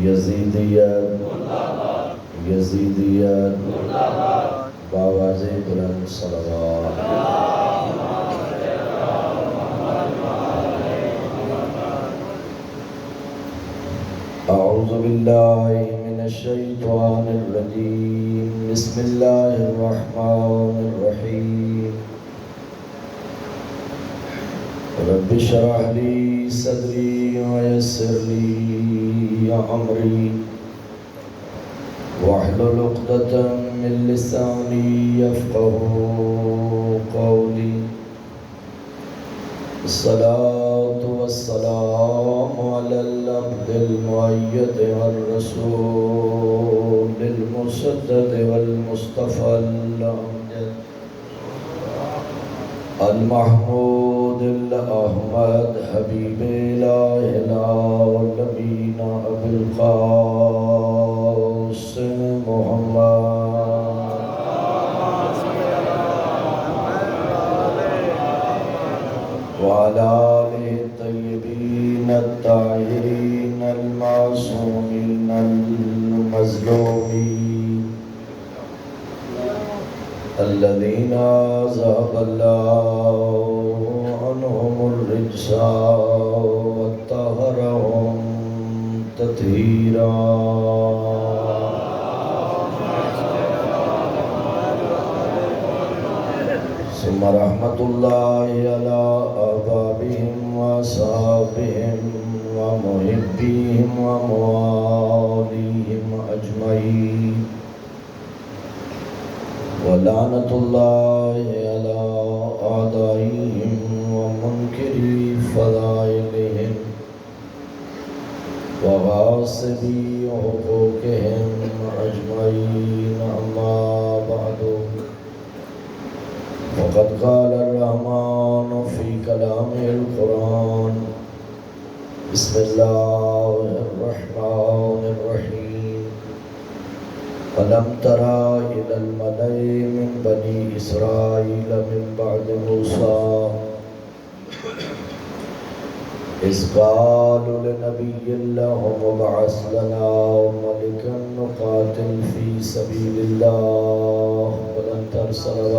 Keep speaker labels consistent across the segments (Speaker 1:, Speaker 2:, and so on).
Speaker 1: یزیدیت یزیدیت بآواز بلند صلوات اعوذ باللہ من الشیطان الرجیم بسم اللہ الرحمن الرحیم رب اشرح لی صدری ویسر لی امری واحلل عقدۃ من لسانی یفقهوا قولی الصلاة والسلام على العبد المؤيد والرسول المسدد والمصطفى الأمجد المحمود الأحمد حبيب إله العالمين أبي القاسم محمد وعلى آله الطيبين الطاهرين المعصومين المظلومين الذين أذهب الله عنهم الرجس وطهرهم تطهيرا ثم رحمة الله على آبائهم وأصحابهم ومحبيهم ومواليهم أجمعين ولعنة الله على أعدائهم ومنكري فضائلهم وغاصبي حقوقهم أجمعين أما بعد وقد قال الرحمن في كلامه القرآن بسم الله الرحمن الرحيم ألم ترى إلى الملأ من بني إسرائيل من بعد موسى إذ قالوا لنبي لهم ابعث لنا ملكا نقاتل في سبيل الله ولن ترسل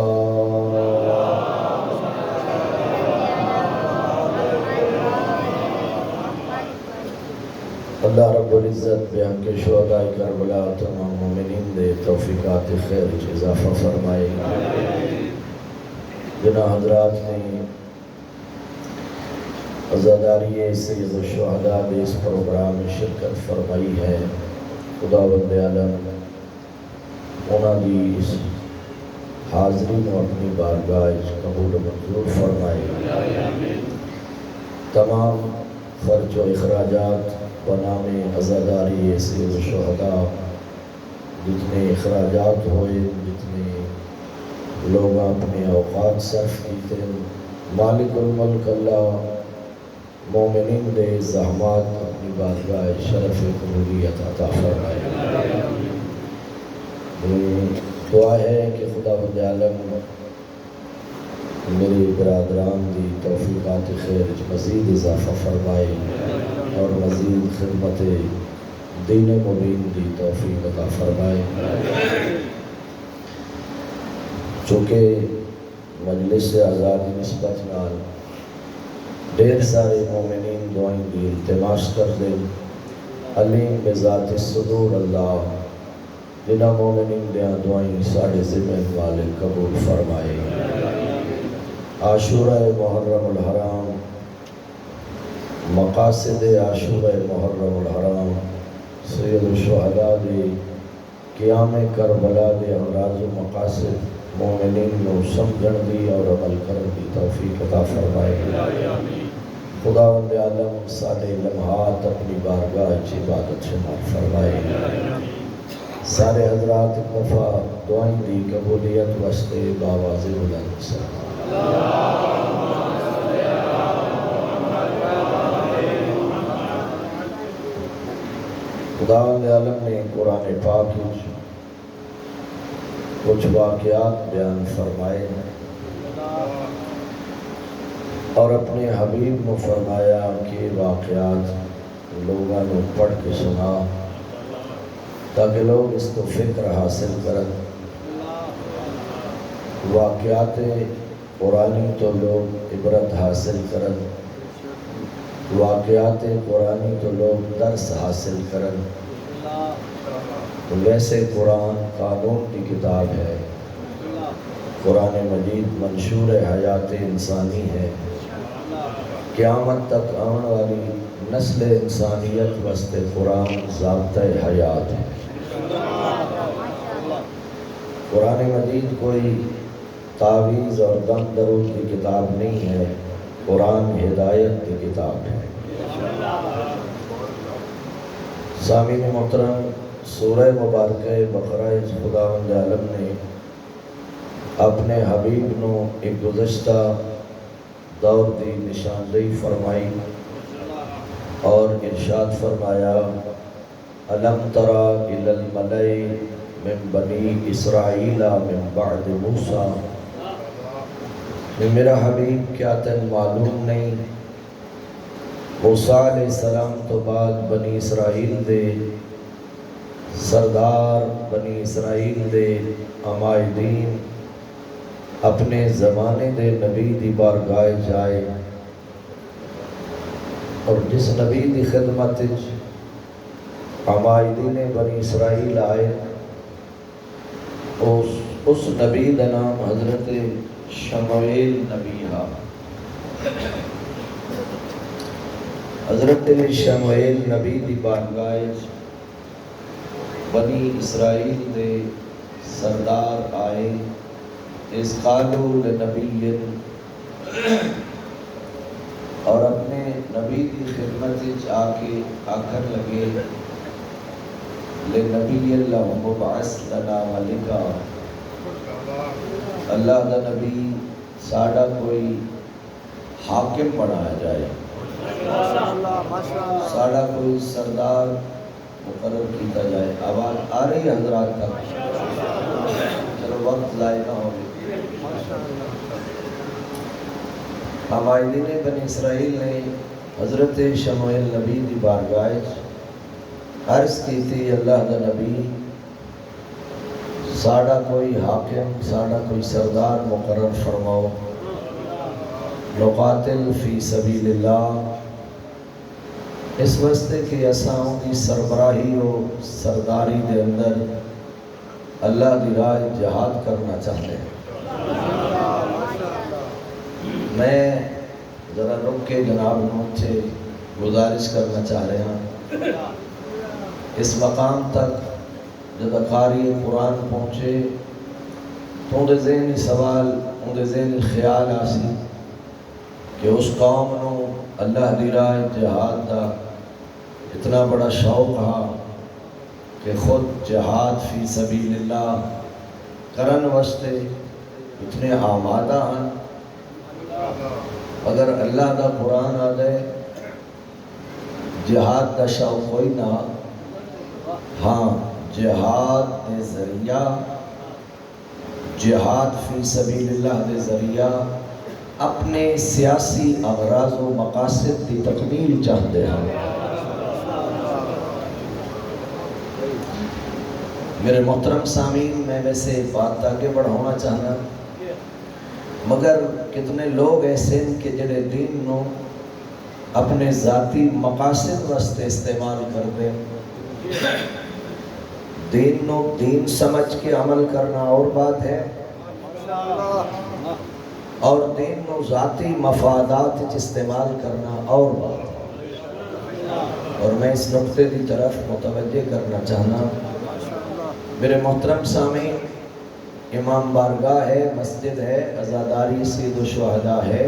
Speaker 1: اللہ رب العزت بحق شہداء کربلا تمام مومنین دے توفیقات خیر اضافہ فرمائے. جناح حضرات نے عزاداری سید الشہداء دے اس پروگرام میں شرکت فرمائی ہے. خداوند عالم انہاں دی اس حاضری کو اپنی بارگاہ قبول و منظور فرمائے. تمام خرچ و اخراجات بنام عزاداری سید الشہداء جتنے اخراجات ہوئے جتنے لوگ اپنے اوقات صرف کیتے مالک الملک اللہ مومنین دے زحمات اپنی بارگاہ شرف قبولیت عطا فرمائے. دعا ہے کہ خداوند عالم میرے برادران دی توفیقات خیر مزید اضافہ فرمائے اور مزید خدمت دین مبین دی توفیق عطا فرمائے. چونکہ مجلس آزاد نسبت نال ڈیر سارے مومنین دعائیں دی التماس کر دیں. علیم بذات الصدور اللہ جنہ مومنین دیاں دعائیں ساڑھے ذمہ والے قبول فرمائے. عاشورہ محرم الحرام مقاصد عاشورہ محرم الحرام سید الشہداء دے قیام کربلا دے امراض و مقاصد مومنین نو سمجھن دی اور عمل کرن دی توفیق عطا فرمائے. خداوند عالم سارے لمحات اپنی بارگاہ عبادت شمار فرمائے. سارے حضرات ایک دفعہ دعائیں دی قبولیت واسطے باواز بلند صلوات. خداوند عالم نے قرآن پاک کچھ واقعات بیان فرمائے اور اپنے حبیب نے فرمایا کہ واقعات لوگوں نے پڑھ کے سنا تاکہ لوگ اس کو فکر حاصل کریں. واقعات قرآنی تو لوگ عبرت حاصل کریں، واقعات قرآنی تو لوگ درس حاصل کریں. ویسے قرآن قانون کی کتاب ہے، قرآن مجید منشور حیات انسانی ہے. قیامت تک آنے والی نسل انسانیت واسطے قرآن ضابطۂ حیات ہے. قرآن مجید کوئی تعویذ اور دم درود کی کتاب نہیں ہے، قرآن ہدایت کی کتاب ہے. سامعین محترم، سورہ مبارکہ بقرہ خداوند عالم نے اپنے حبیب نو ایک گزشتہ دور دی نشاندہی فرمائی اور ارشاد فرمایا: الم تری الی الملأ من بنی اسرائیل من بعد موسیٰ. میرا حبیب کیا تن معلوم نہیں موسیٰ علیہ السلام تو بعد بنی اسرائیل دے سردار، بنی اسرائیل دے عمائدین اپنے زمانے دے نبی دی بارگاہ جائے، اور جس نبی دی خدمت عمائدین بنی اسرائیل آئے اس نبی دا نام حضرت شمویل نبی ہا. حضرت شمویل نبی دی بارگاہ بنی اسرائیل دے سردار آئے. اس قالوا لنبی، اور اپنے نبی دی خدمت آ کے آکر لگے لنبی اللہ مبعث لنا ملکا. اللہ دا نبی ساڑا کوئی حاکم بنایا جائے، ساڑا کوئی سردار مقرر کیتا جائے. آواز آ رہی حضرات تک؟ چلو وقت ضائع نہ ہو. عمائدین بنی اسرائیل نے حضرت شمویل نبی دی بارگاہ عرض کی تھی: اللہ دا نبی ساڑا کوئی حاکم، ساڑا کوئی سردار مقرر فرماؤ. نقاتل فی سبیل اللہ، اس واسطے کہ اساں دی سربراہی و سرداری دے اندر اللہ دی راہ جہاد کرنا چاہتے ہیں. میں ذرا رک کے جناب نوٹ سے گزارش کرنا چاہ رہے ہیں. اس مقام تک جب قاری قرآن پہنچے تو اندر ذہنی سوال، اندر ذہنی خیال آسی کہ اس قوم نو اللہ دی راہ جہاد دا اتنا بڑا شوق ہا کہ خود جہاد فی سبیل اللہ کرن واسطے اتنے آمادہ ہیں. اگر اللہ دا قرآن آ جائے جہاد دا شوق کوئی نہ، ہاں جہاد دے ذریعہ، جہاد فی سبیل اللہ دے ذریعہ اپنے سیاسی اغراض و مقاصد کی تکمیل چاہتے ہیں. میرے محترم سامعین، میں ویسے بات آگے بڑھانا چاہنا، مگر کتنے لوگ ایسے ہیں کہ جڑے دین نو اپنے ذاتی مقاصد واسطے استعمال کرتے ہیں. دین نو دین سمجھ کے عمل کرنا اور بات ہے، اور دین نو ذاتی مفادات استعمال کرنا اور بات ہے. اور میں اس نقطے کی طرف متوجہ کرنا چاہنا. میرے محترم سامعین، امام بارگاہ ہے، مسجد ہے، عزاداری سید الشہداء ہے،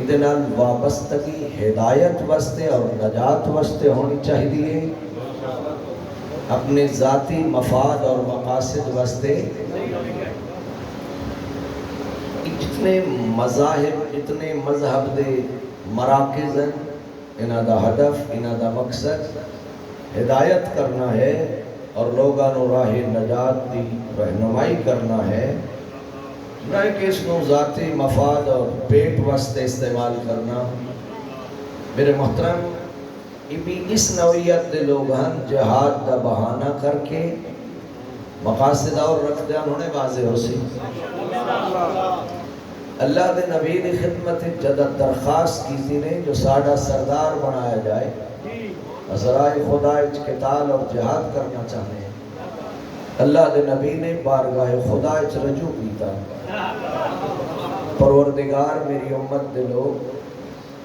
Speaker 1: ادھے نال وابستگی ہدایت واسطے اور نجات واسطے ہونی چاہیے، اپنے ذاتی مفاد اور مقاصد واسطے. اتنے مذاہب، اتنے مذہب دے مراکز ہیں، انہاں دا ہدف، انہاں دا مقصد ہدایت کرنا ہے اور لوگاں نو راہ نجات دی رہنمائی کرنا ہے، نہ کہ اس کو ذاتی مفاد اور پیٹ واسطے استعمال کرنا. میرے محترم، اس نوعیت دے لوگ ہیں جہاد دا بہانہ کر کے مقاصد اور رکھ دیا انہوں نے واضح ہو سی اللہ دے نبی دی خدمت جدت درخواست کی تھی نے جو ساڑھا سردار بنایا جائے ذرائع خدا قتال اور جہاد کرنا چاہتے ہیں اللہ دے نبی نے بارگاہ خدا رجوع کیتا پروردگار میری امت دے لوگ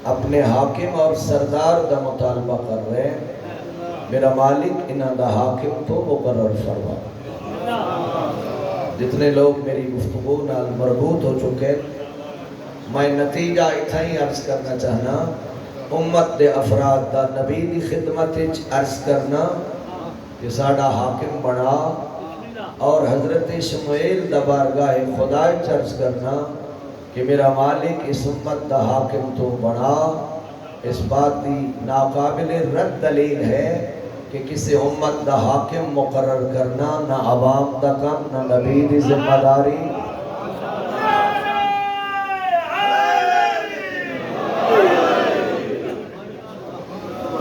Speaker 1: اپنے حاکم اور سردار دا مطالبہ کر رہے ہیں میرا مالک انہاں دا حاکم تو مقرر فرما جتنے لوگ میری گفتگو نال مربوط ہو چکے میں نتیجہ اتنا ہی عرض کرنا چاہنا امت دے افراد دا نبی دی خدمت عرض کرنا کہ ساڑا حاکم بنا اور حضرت شمویل دا بارگاہ خدا عرض کرنا کہ میرا مالک اس امت دا حاکم تو بنا اس بات دی ناقابل رد دلیل ہے کہ کسی امت دا حاکم مقرر کرنا نہ عوام دا کم نہ نبی دی ذمہ داری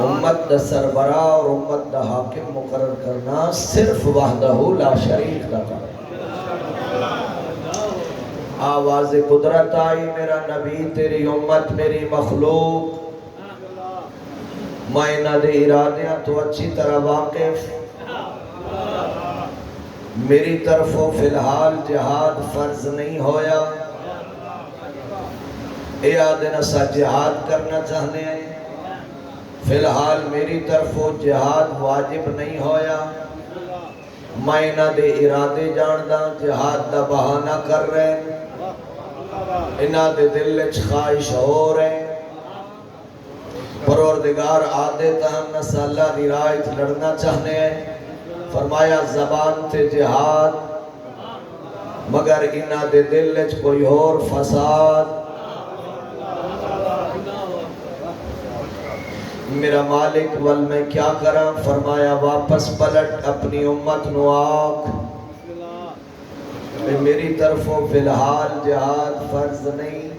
Speaker 1: امت دا سربراہ اور امت دا حاکم مقرر کرنا صرف وحدہ لا شریک دا کام آواز قدرت آئی میرا نبی تیری امت میری مخلوق میں نہ دے ارادیاں تو اچھی طرح واقف میری طرفوں فی الحال جہاد فرض نہیں ہویا اے آدھے نسا جہاد کرنا چاہنے ہیں فی الحال میری طرفوں جہاد واجب نہیں ہویا میں نہ دے ارادے جاندہ جہاد دا بہانہ کر رہے ہیں انہاں دے دل اچھ خواہش ہو رہے ہیں پروردگار آدھے تاہم نسا اللہ دی رائت لڑنا چاہنے ہیں فرمایا زبان تے جہاد مگر انہاں دے دل اچھ کوئی اور فساد میرا مالک ول میں کیا کرا فرمایا واپس پلٹ اپنی امت نو آکھ میری طرفوں فی الحال جہاد فرض نہیں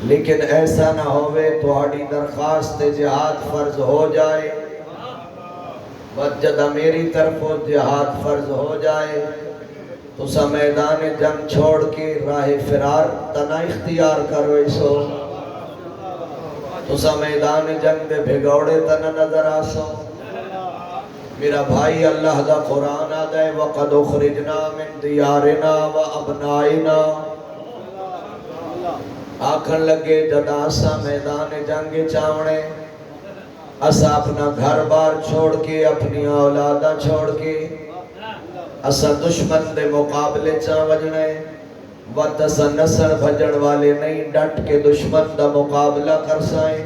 Speaker 1: لیکن ایسا نہ ہوئے تو آڑی درخواست جہاد فرض ہو جائے وجدہ میری طرفوں جہاد فرض ہو جائے تو سا میدان جنگ چھوڑ کے راہ فرار تنہ اختیار کرو اسو تو سا میدان جنگ دے بھگوڑے تنہ نظر آسو میرا بھائی اللہ دا قرآن آدھے وَقَدْ اُخْرِجْنَا مِن دِيَارِنَا وَأَبْنَائِنَا آکھن لگے جدا اسا میدان جنگ چاونے اسا اپنا گھر بار چھوڑ کے اپنی اولادہ چھوڑ کے اسا دشمن دے مقابلے چاوجنے وَتَسَ نسل بھجن والے نہیں ڈٹ کے دشمن دا مقابلہ کر سائیں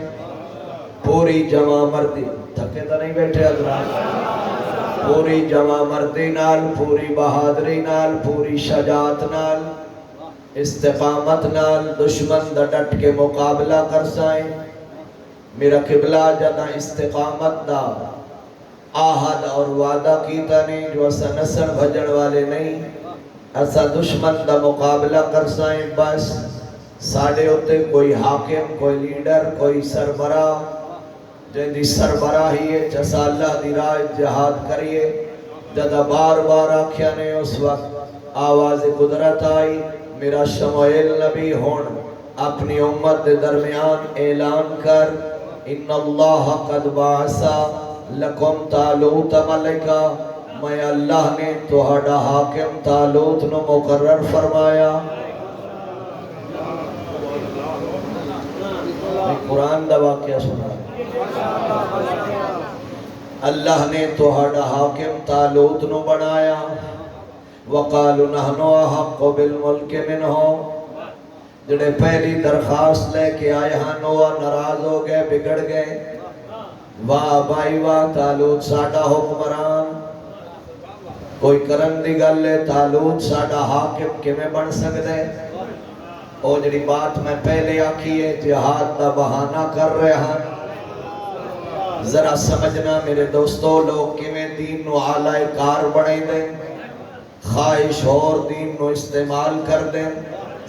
Speaker 1: پوری جمع مردی تھکے تو نہیں بیٹھے حضرات پوری جمع مردی نال پوری بہادری نال پوری شجاعت نال استقامت نال دشمن دا ڈٹ کے مقابلہ کر سائیں میرا قبلہ جدہ استقامت دا آہد اور وعدہ کیتا نہیں جو اسا نسل بھجن والے نہیں ایسا دشمن دا مقابلہ کر سائیں بس ساڑھے ہوتے کوئی حاکم کوئی لیڈر کوئی سربراہ جن دی سربراہی ہے جیسا اللہ دی راہ جہاد کریے جدہ بار بار آکھیا نے اس وقت آواز قدرت آئی میرا شمویل نبی ہون اپنی امت درمیان اعلان کر ان اللہ قد بعثا لکم طالوت ملکا میں اللہ نے توہاڈا حاکم طالوت نو مقرر فرمایا میں قرآن دا واقعہ سنا اللہ نے توہاڈا حاکم طالوت نو بنایا وقالوا نحن احق بالملک منہ جڑے پہلی درخواست لے کے آئے ہنوا ناراض ہو گئے بگڑ گئے واہ بائی واہ طالوت ساڈا حکمران کوئی کرن دی گل ہے طالوت ساڈا حاکم کے میں بن سکتے اور جڑی بات میں پہلے آکھی ہے جہاد دا بہانہ کر رہے ہیں ذرا سمجھنا میرے دوستو لوگ کی میں دین نو آلائے کار بڑھیں دیں خواہش اور دین نو استعمال کر دیں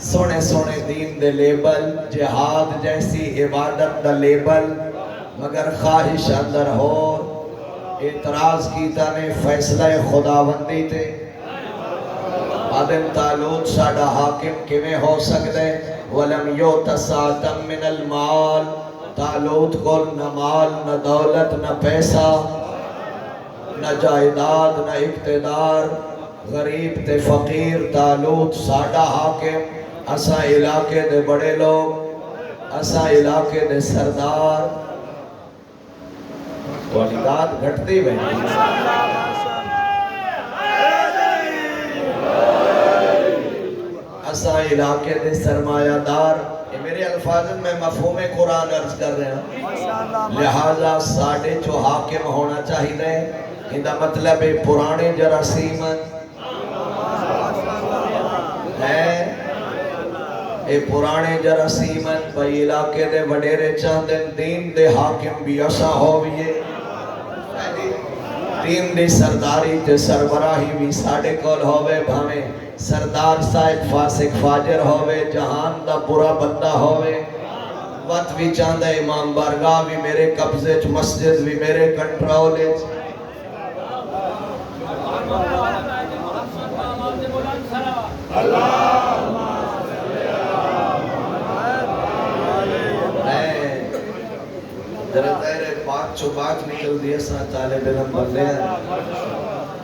Speaker 1: سونے سونے دین دے لیبل جہاد جیسی عبادت دا لیبل مگر خواہش اندر ہو اعتراض کیتا نے فیصلہ خداوندی تے آدم طالوت ساڑا حاکم کمیں ہو سکتے ولم یوت ساعتا من المال طالوت کو نہ مال نہ دولت نہ پیسہ نہ جائیداد نہ اقتدار غریب تے فقیر طالوت ساڑا حاکم اسا علاقے دے بڑے لوگ اسا علاقے دے سردار واردات گھٹتی بہن اسا علاقے دے سرمایہ دار یہ میرے الفاظ میں مفہوم قرآن عرض کر رہے ہیں لہذا ساڑھے جو حاکم ہونا چاہیے اندہ مطلب پرانے جراثیمن ہے اے پرانے جراثیمن بھائی علاقے دے وڈیرے چاندن دین دے حاکم بھی اسا ہوئیے دین دے سرداری تے سربراہی بھی ساڑھے کول ہوئے بھامیں سردار صاحب فاسق فاجر ہوئے جہان دا برا بندہ ہوئے وقت بھی چاندہ امام بارگاہ بھی میرے قبضے چ مسجد بھی میرے کنٹرولے درہتائرے بات چو بات نکل دیا ساں طالب علم بندے ہیں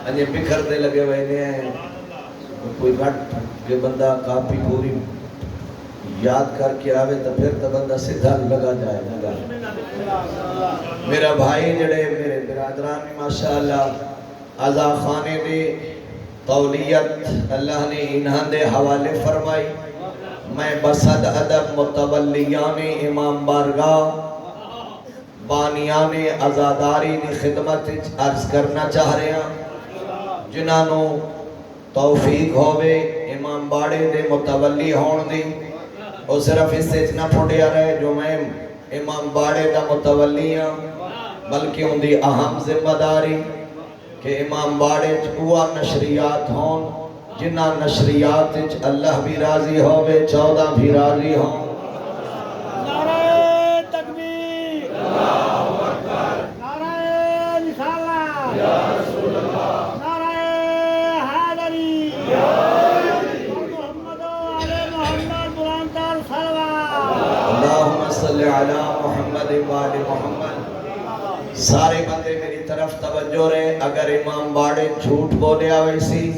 Speaker 1: انہیں بکھر دے لگے ہوئے ہیں کوئی رٹ کہ بندہ کاپی پوری یاد کر کے آوے تو پھر تو بندہ سدھا لگا جائے لگا میرا بھائی جڑے میرے برادران ماشاءاللہ آزا خانے دے تولیت اللہ نے انہاں دے حوالے فرمائی میں بسد ادب متولیان امام بارگاہ بانیان ازاداری دی خدمت عرض کرنا چاہ رہے ہیں جنہوں توفیق ہوئے امام باڑے دے متولی ہون دی اور صرف اس سے اتنا پھوڑیا رہے جو میں امام باڑے دا متولی ہوں بلکہ ان دی اہم ذمہ داری کہ امام باڑے چکوہ نشریات ہون جنہ نشریات اللہ بھی راضی ہوئے 14 بھی راضی ہون محمد وآل محمد سارے بندے میری طرف توجہ رہے اگر امام باڑے جھوٹ بولے آوے سی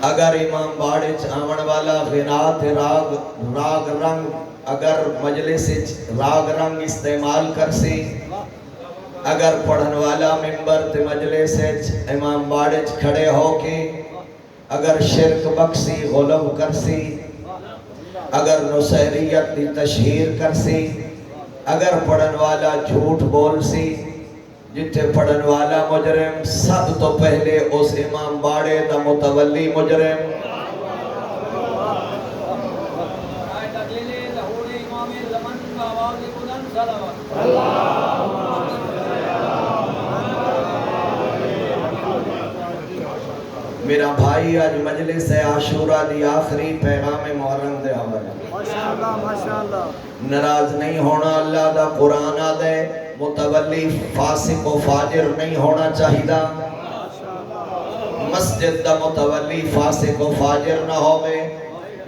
Speaker 1: اگر امام باڑے آمن والا غنات راگ رنگ اگر مجلس راگ رنگ استعمال کر سی اگر پڑھن والا ممبر تے مجلس امام باڑے کھڑے ہو کے اگر شرک بکسی غلب کر سی اگر نصیریت دی تشہیر کر سی اگر پڑھن والا جھوٹ بول سی جتھے پڑھن والا مجرم سب تو پہلے اس امام باڑے دا متولی مجرم میرا بھائی آج مجلس عاشورہ دی آخری پیغام محرم دے حوالے ناراض نہیں ہونا اللہ دا قرآن دے متولی فاسق و فاجر نہیں ہونا چاہیدہ مسجد دا متولی فاسق و فاجر نہ ہوئے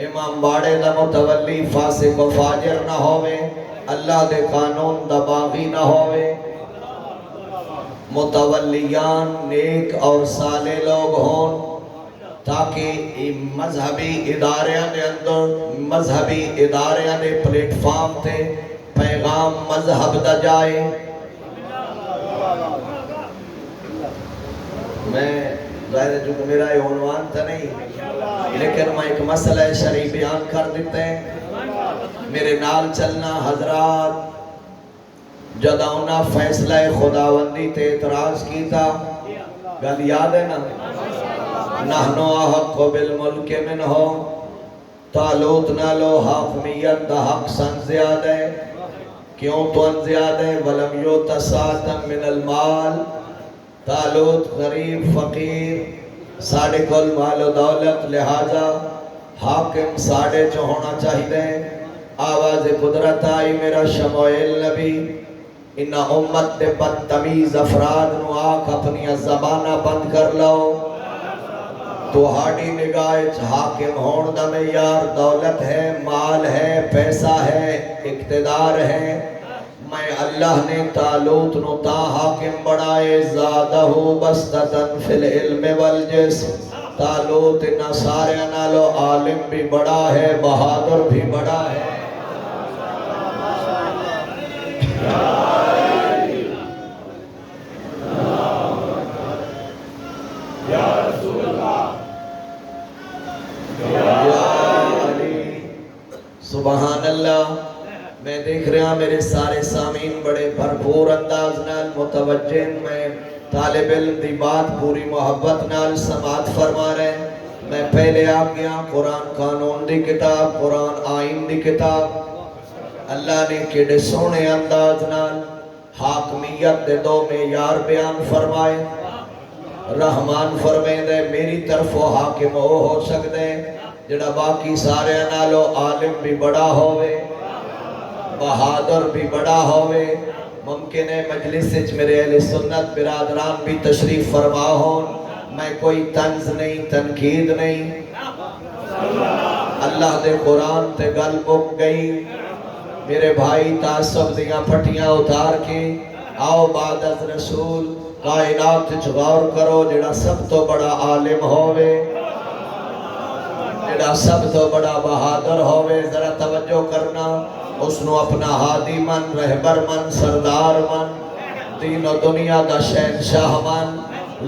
Speaker 1: امام باڑے دا متولی فاسق و فاجر نہ ہوئے اللہ دے قانون دا باغی نہ ہوئے متولیان نیک اور صالح لوگ ہون تاکہ مذہبی اداریاں دے اندر مذہبی اداریاں دے پلیٹ فارم تے پیغام مذہب دا جائے میں ظاہر ہے جو کہ میرا یہ عنوان تھا نہیں لیکن میں ایک مسئلہ شرعی بیان کر دیتے ہیں میرے نال چلنا حضرات جداؤنا فیصلہ خداوندی تے اعتراض کی تھا گل یاد ہے نا نحنو احق بالملک من ہو طالوت نہ لو حاکمیت دا حق سن زیادہ ہے کیوں تو ان زیادہ ہے ولم یوت ساعتا من المال طالوت غریب فقیر ساڑھے کل مال و دولت لہذا حاکم ساڑھے جو ہونا چاہیے آواز قدرت آئی میرا شموئیل نبی ان امت دے بدتمیز افراد نو آکھ اپنی زبانہ بند کر لو تو ہاڑی نگاہ حاکم ہون دا معیار دولت ہے، مال ہے، پیسہ ہے، اقتدار ہے۔ میں اللہ نے طالوت نو تا حاکم بڑھائے زادہ بسطتاً فی العلم والجسم۔ طالوت انہا سارے نالو عالم بھی بڑا ہے، بہادر بھی بڑا ہے۔ سبحان اللہ۔ میں دیکھ رہا میرے سارے سامعین بڑے بھرپور انداز نال متوجہ، میں طالب علم دی بات پوری محبت نال سماعت فرما رہے ہیں۔ میں پہلے آپ گیا قرآن قانون دی کتاب، قرآن آئین دی کتاب، اللہ نے کیڑے سونے انداز نال حاکمیت دے دو معیار بیان فرمائے۔ رحمان فرمائے دے میری طرف وہ حاکم ہو سکتے جڑا باقی سارے نالو عالم بھی بڑا ہوئے، بہادر بھی بڑا ہوئے۔ ممکن ہے مجلس سے میرے اہل سنت برادران بھی تشریف فرما ہون، میں کوئی طنز نہیں، تنقید نہیں، اللہ دے قرآن تے گل مک گئی۔ میرے بھائی تعصب دیاں پھٹیاں اتار کے آؤ بعد از رسول کائنات غور کرو جڑا سب تو بڑا عالم ہوئے، جڑا سب تو بڑا بہادر ہوئے، ذرا توجہ کرنا، اس نو اپنا ہادی من، رہبر من، سردار من، دین و دنیا دا شہنشاہ من۔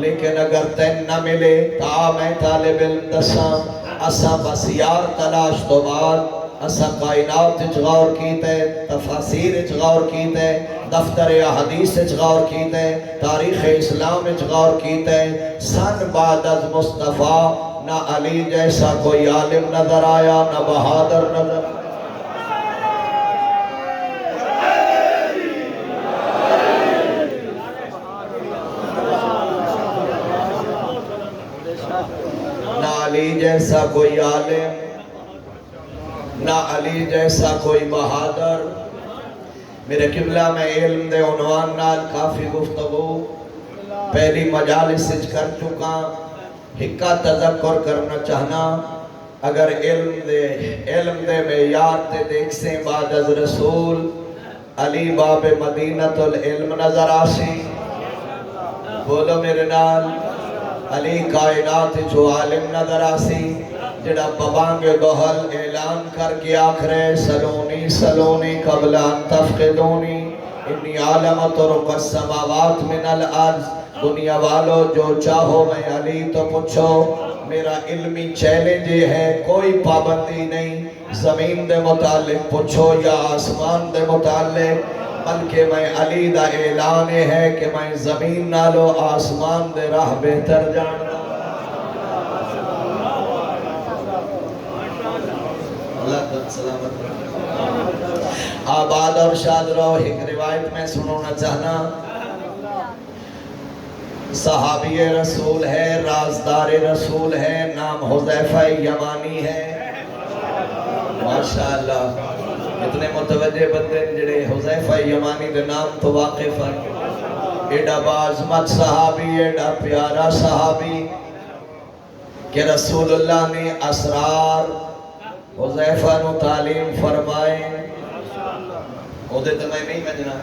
Speaker 1: لیکن اگر تین نہ ملے تا میں طالب علم دساں، اسا بس یار تلاش تو بعد اسا کائنات غور کیتے، تفاسیر غور کیتے، دفتر حدیث غور کیتے، تاریخ اسلام غور کیتے، سن بعد از مصطفیٰ نہ علی جیسا کوئی عالم نظر آیا، نہ بہادر نظر آیا۔ نہ علی جیسا کوئی عالم، نہ علی جیسا کوئی بہادر۔ میرے قبلہ میں علم دے عنوان نال کافی گفتگو پہلی مجالس سچ کر چکا، ہکا تذکر کرنا چاہنا۔ اگر علم دے معیار تے دیکھ سے بعد از رسول علی باب مدینۃ العلم نظر آسی، بولو میرے نال، علی کائنات جو عالم نظر آسی، جڑا ببانگ دہل اعلان کر کے آخرے سلونی سلونی قبل ان تفقدونی انی عالمت رق السماوات من الارض۔ دنیا والو جو چاہو میں علی تو پوچھو، میرا علمی چیلنج ہے، کوئی پابندی نہیں، زمین دے متعلق پوچھو یا آسمان دے متعلق، بلکہ میں علی دا اعلان ہے کہ میں زمین نالو آسمان دے راہ بہتر جانتا۔ اللہ تعالیٰ سلامت آباد اور شاد رہو۔ ایک روایت میں سنونا چاہنا، صحابی رسول ہے، رازدار رسول ہے، نام حذیفہ یمانی ہے۔ ماشاءاللہ اتنے متوجہ بندے جڑے حذیفہ یمانی دے نام تو واقف ہیں۔ ایڈا بعظمت صحابی، ایڈا پیارا صحابی کہ رسول اللہ نے اسرار حذیفہ نو تعلیم فرمائے۔ وہ دیتے میں نہیں مجھنا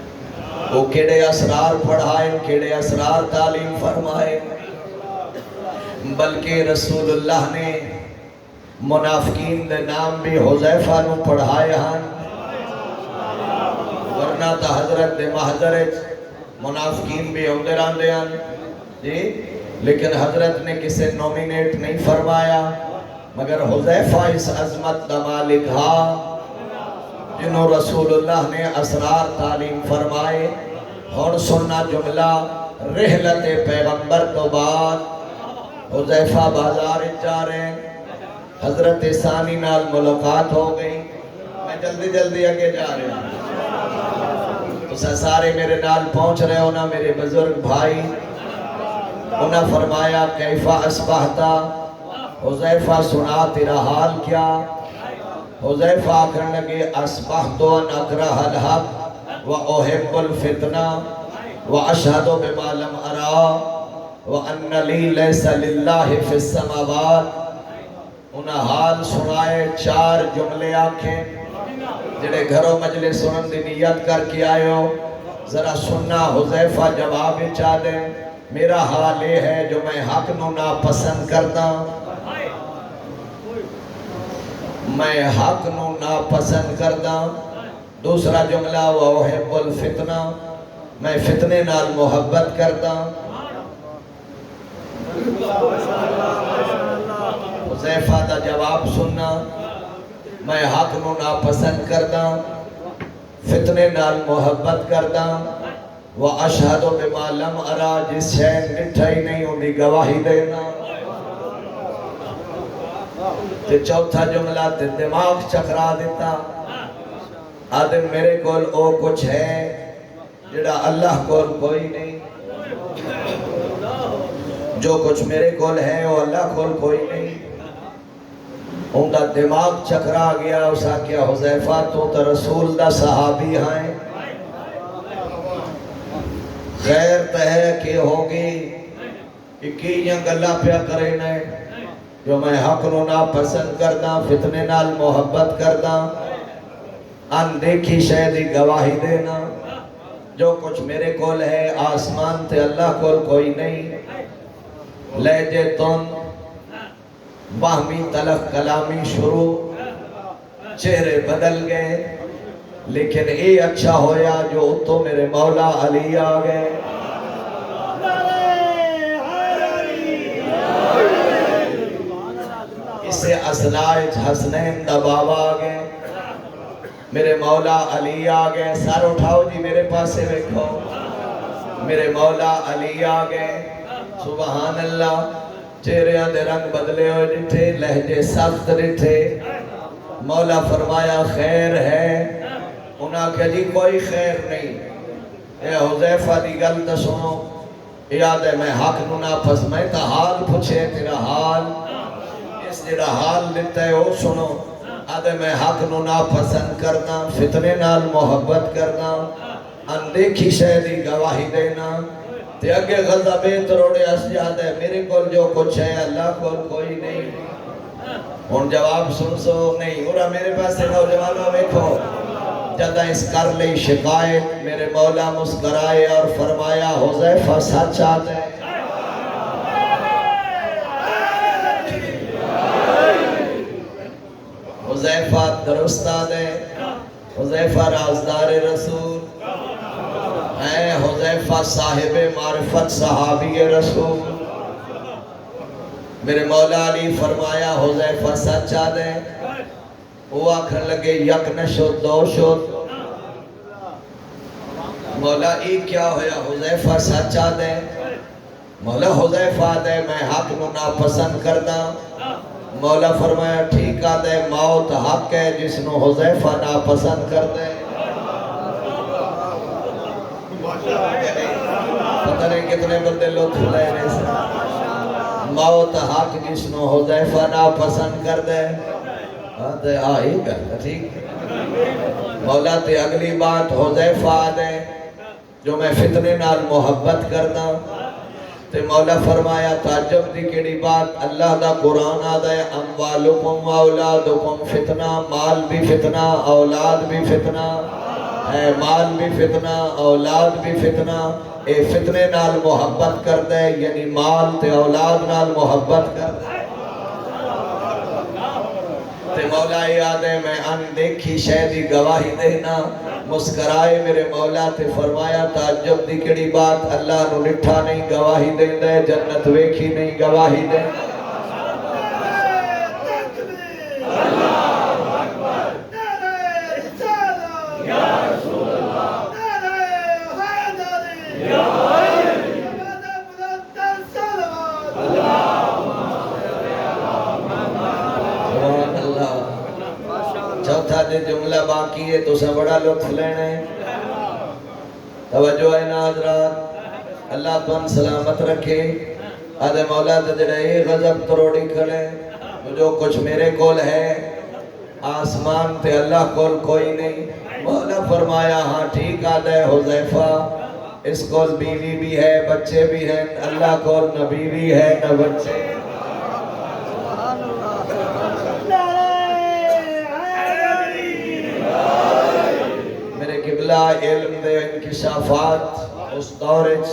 Speaker 1: وہ کیڑے اسرار پڑھائے، کیڑے اسرار تعلیم فرمائے، بلکہ رسول اللہ نے منافقین دے نام بھی حذیفہ نو پڑھائے ہیں، ورنہ تا حضرت دے محضرت منافقین بھی ہوندے راندے ہیں جی، لیکن حضرت نے کسے نومینیٹ نہیں فرمایا، مگر حذیفہ اس عظمت دا مالک ہا جنہوں رسول اللہ نے اسرار تعلیم فرمائے۔ اور سننا جملہ، رحلت پیغمبر تو بعد حذیفہ بازار جا رہے، حضرت ثانی نال ملاقات ہو گئی۔ میں جلدی جلدی آگے جا رہے ہوں، تو سارے میرے نال پہنچ رہے ہونا، میرے بزرگ بھائی۔ انہاں فرمایا کیفا اصبحتا، حذیفہ سنا تیرا حال کیا؟ حذیفہ آکھن لگے اصبحت ان اکرہ الحق و احب الفتنہ و اشہد بما لم ارا و ان لی لیس للہ فی السماوات. انہاں حال سنائے 4 جملے آکھیں جڑے گھروں مجلس سنن دی نیت کر کے آئے ہو ذرا سننا. حذیفہ جواب چاہ دے میرا حال یہ ہے جو میں حق نو ناپسند کرتا میں حق نو ناپسند کرتا. دوسرا جملہ وَأُحِبُّ الْفِتْنَةَ میں فتنے نال محبت کرتا. حذیفہ دا جواب سننا میں حق نو ناپسند کرتا فتنے نال محبت کرتا وَأَشْهَدُ بِمَا لَمْ أَرَا جس شے ڈٹھا ہی نہیں ان دی گواہی دینا. تے چوتھا جملہ تے دماغ چکرا دیتا آدم میرے کول او کچھ ہے جڑا اللہ کول کوئی نہیں. جو کچھ میرے کول ہے وہ اللہ کول کوئی نہیں. ان کا دماغ چکرا گیا. اسا کیا حذیفہ تو رسول دا صحابی ہیں غیر تہے کی ہوگی اکیاں گلہ پیا کرنے جو میں حق نو ناپسند کردا فتنے نال محبت کردا ان دیکھی شے دی گواہی دینا. جو کچھ میرے کول ہے آسمان تے اللہ کول کوئی نہیں. لہجے تن باہمی تلخ کلامی شروع چہرے بدل گئے لیکن اے اچھا ہویا جو تو میرے مولا علی آگئے. اسے اسنائج حسنین دا بابا آگئے میرے مولا علی آگئے. سر اٹھاؤ جی میرے پاس سے ویکھو میرے مولا علی آگئے. سبحان اللہ. چہرے دے رنگ بدلے ہوئے ڈٹھے لہجے سخت ڈٹھے. مولا فرمایا خیر ہے. انہاں کہ جی کوئی خیر نہیں. اے حذیفہ دی گل تے سنو یاد ہے میں حق نو ناپسند میں تا حال پوچھے تیرا حال اس جڑا حال لیتا ہے وہ سنو. آدھے میں حق نو ناپسند کرنا فتنے نال محبت کرنا اندیکھی شے دی گواہی دینا تے اگے غضب تروڑے اسجاد ہے میرے کول جو کچھ ہے اللہ کول کوئی نہیں. ہن جواب سن سو نہیں اورا میرے پاس سے نوجوانوں ویکھو جدہ اس کر لی شکایت میرے مولا مسکرائے اور فرمایا حذیفہ سچ آتا ہے. حذیفہ درست آدھے حذیفہ رازدار رسول اے حذیفہ صاحب معرفت صحابی رسول. میرے مولا علی فرمایا حذیفہ سچ آدھے. وہ آکھن لگے یک نشد دو شد. مولا ایک کیا ہویا حذیفہ سچ آدھے. مولا حذیفہ آدھے میں حق نو ناپسند کردا. مولا فرمایا ٹھیک آدھے موت حق ہے جس نو حذیفہ ناپسند کردے. پتہ نہیں کتنے بندے لطف لے رہے سے. موت حق جس نو حذیفہ ناپسند کردے. آدھے آئی گا ٹھیک. مولا تے اگلی بات حذیفہ آدھے جو میں فتنے نال محبت کردا. تے مولا فرمایا تعجب دی کیڑی بات اللہ دا قرآن آدھے اموالکم و اولادکم فتنہ. مال بھی فتنہ اولاد بھی فتنہ ہے. مال بھی فتنہ اولاد بھی فتنہ. اے فتنے نال محبت کر دے یعنی مال تے اولاد نال محبت کر دے. تے مولا یادے میں ان دیکھی شے دی گواہی دینا. مسکرائے میرے مولا تے فرمایا تعجب دی کڑی بات اللہ نو نٹھا نہیں گواہی دے دے. جنت ویکھی نہیں گواہی دے. چوتھا دے جملہ باقی ہے تو سے بڑا لطف لینے. توجہ ہے نا حضرات. اللہ تم سلامت رکھے. آدھے مولا تجرے غضب تروڑی کھلے جو کچھ میرے کول ہے آسمان تے اللہ کول کوئی نہیں۔ مولا فرمایا ہاں ٹھیک آدھے حذیفہ اس کول بیوی بھی ہے بچے بھی ہیں، اللہ کول نہ بیوی ہے نہ بچے۔ میرے قبلہ علم دے انکشافات اس دورج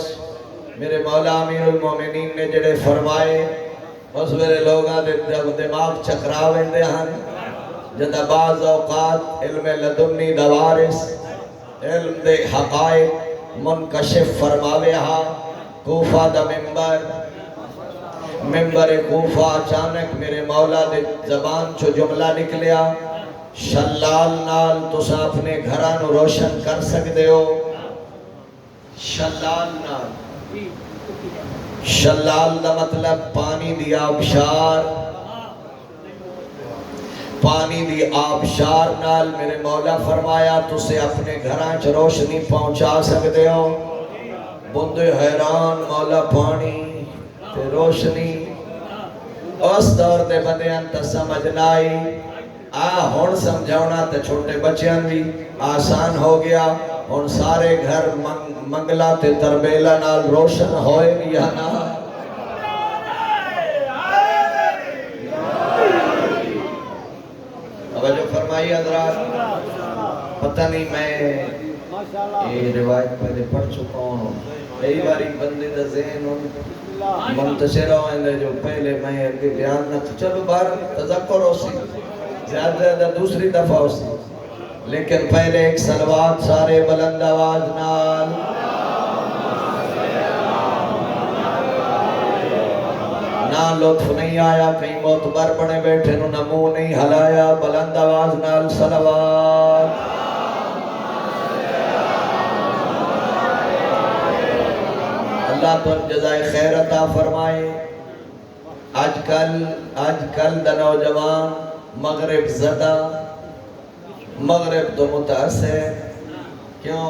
Speaker 1: میرے مولا امیر المومنین نے جڑے فرمائے اس میرے لوگاں دے دماغ چکرا ویندے ہن۔ جدہ بعض اوقات علم لدنی دوارس علم دے حقائق منکشف فرماوے ہاں۔ کوفہ دا ممبر کوفہ اچانک میرے مولا دے زبان چو جملہ نکلیا، شلال نال تسا اپنے گھرانو روشن کر سکتے ہو۔ شلال نال، شلال دا مطلب پانی دی آبشار، پانی دی آبشار نال میرے مولا فرمایا تسے اپنے گھران چ روشنی پہنچا سکتے ہو۔ بندے حیران، مولا پانی تے روشنی اس دور دے بندے انت سمجھنا ہی ہون سمجھونا تے چھوٹے بچیاں بھی آسان ہو گیا۔ ہون سارے گھر منگلا تے تربیلا نال روشن ہوئے یا نا۔ توجہ فرمائی حضرات، پتہ نہیں میں یہ روایت پہلے پڑھ چکا ہوں، کئی باری بندے دا ذہن منتشر ہوئے جو پہلے میں اگے بیان نہ چلو بار تذکر ہو سی زیادہ دوسری دفعہ ہو سی، لیکن پہلے ایک صلوات سارے بلند آواز نال۔ نہ لطف نہیں آیا، کہیں معتبر بنے بیٹھے نو نہ منہ نہیں ہلایا، بلند آواز نال صلوات۔ اللہ تو جزائے خیر عطا فرمائے۔ آج کل دا نوجوان مغرب زدہ، مغرب تو متاثر، کیوں؟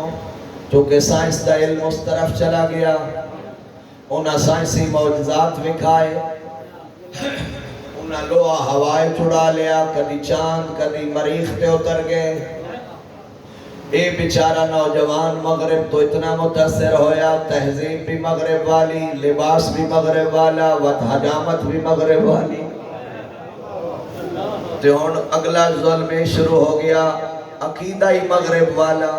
Speaker 1: چونکہ سائنس دا علم اس طرف چلا گیا، انہاں سائنسی معجزات وکھائے، انہاں لوہا ہوائے چھڑا لیا، کدی چاند کدی مریخ تے اتر گئے۔ اے بیچارہ نوجوان مغرب تو اتنا متاثر ہویا، تہذیب بھی مغرب والی، لباس بھی مغرب والا، حجامت بھی مغرب والی، تے ہون اگلا ظلم شروع ہو گیا، عقیدہ ہی مغرب والا،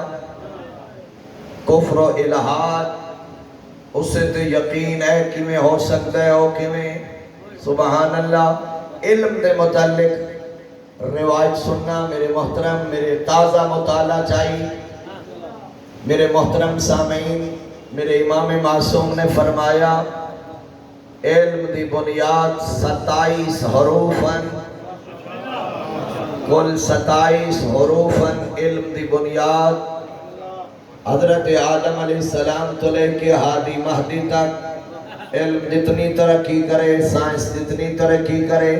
Speaker 1: کفر و الہاد، اس سے تو یقین ہے کہ میں ہو سکتا ہو کہ میں سبحان اللہ۔ علم دے متعلق روایت سننا میرے محترم، میرے تازہ مطالعہ چاہیے۔ میرے محترم سامعین، میرے امام معصوم نے فرمایا علم دی بنیاد 27 حروفن، کل 27 حروفن علم دی بنیاد۔ حضرت آدم علیہ السلام تو لے کے ہادی مہدی تک علم جتنی ترقی کرے، سائنس جتنی ترقی کرے،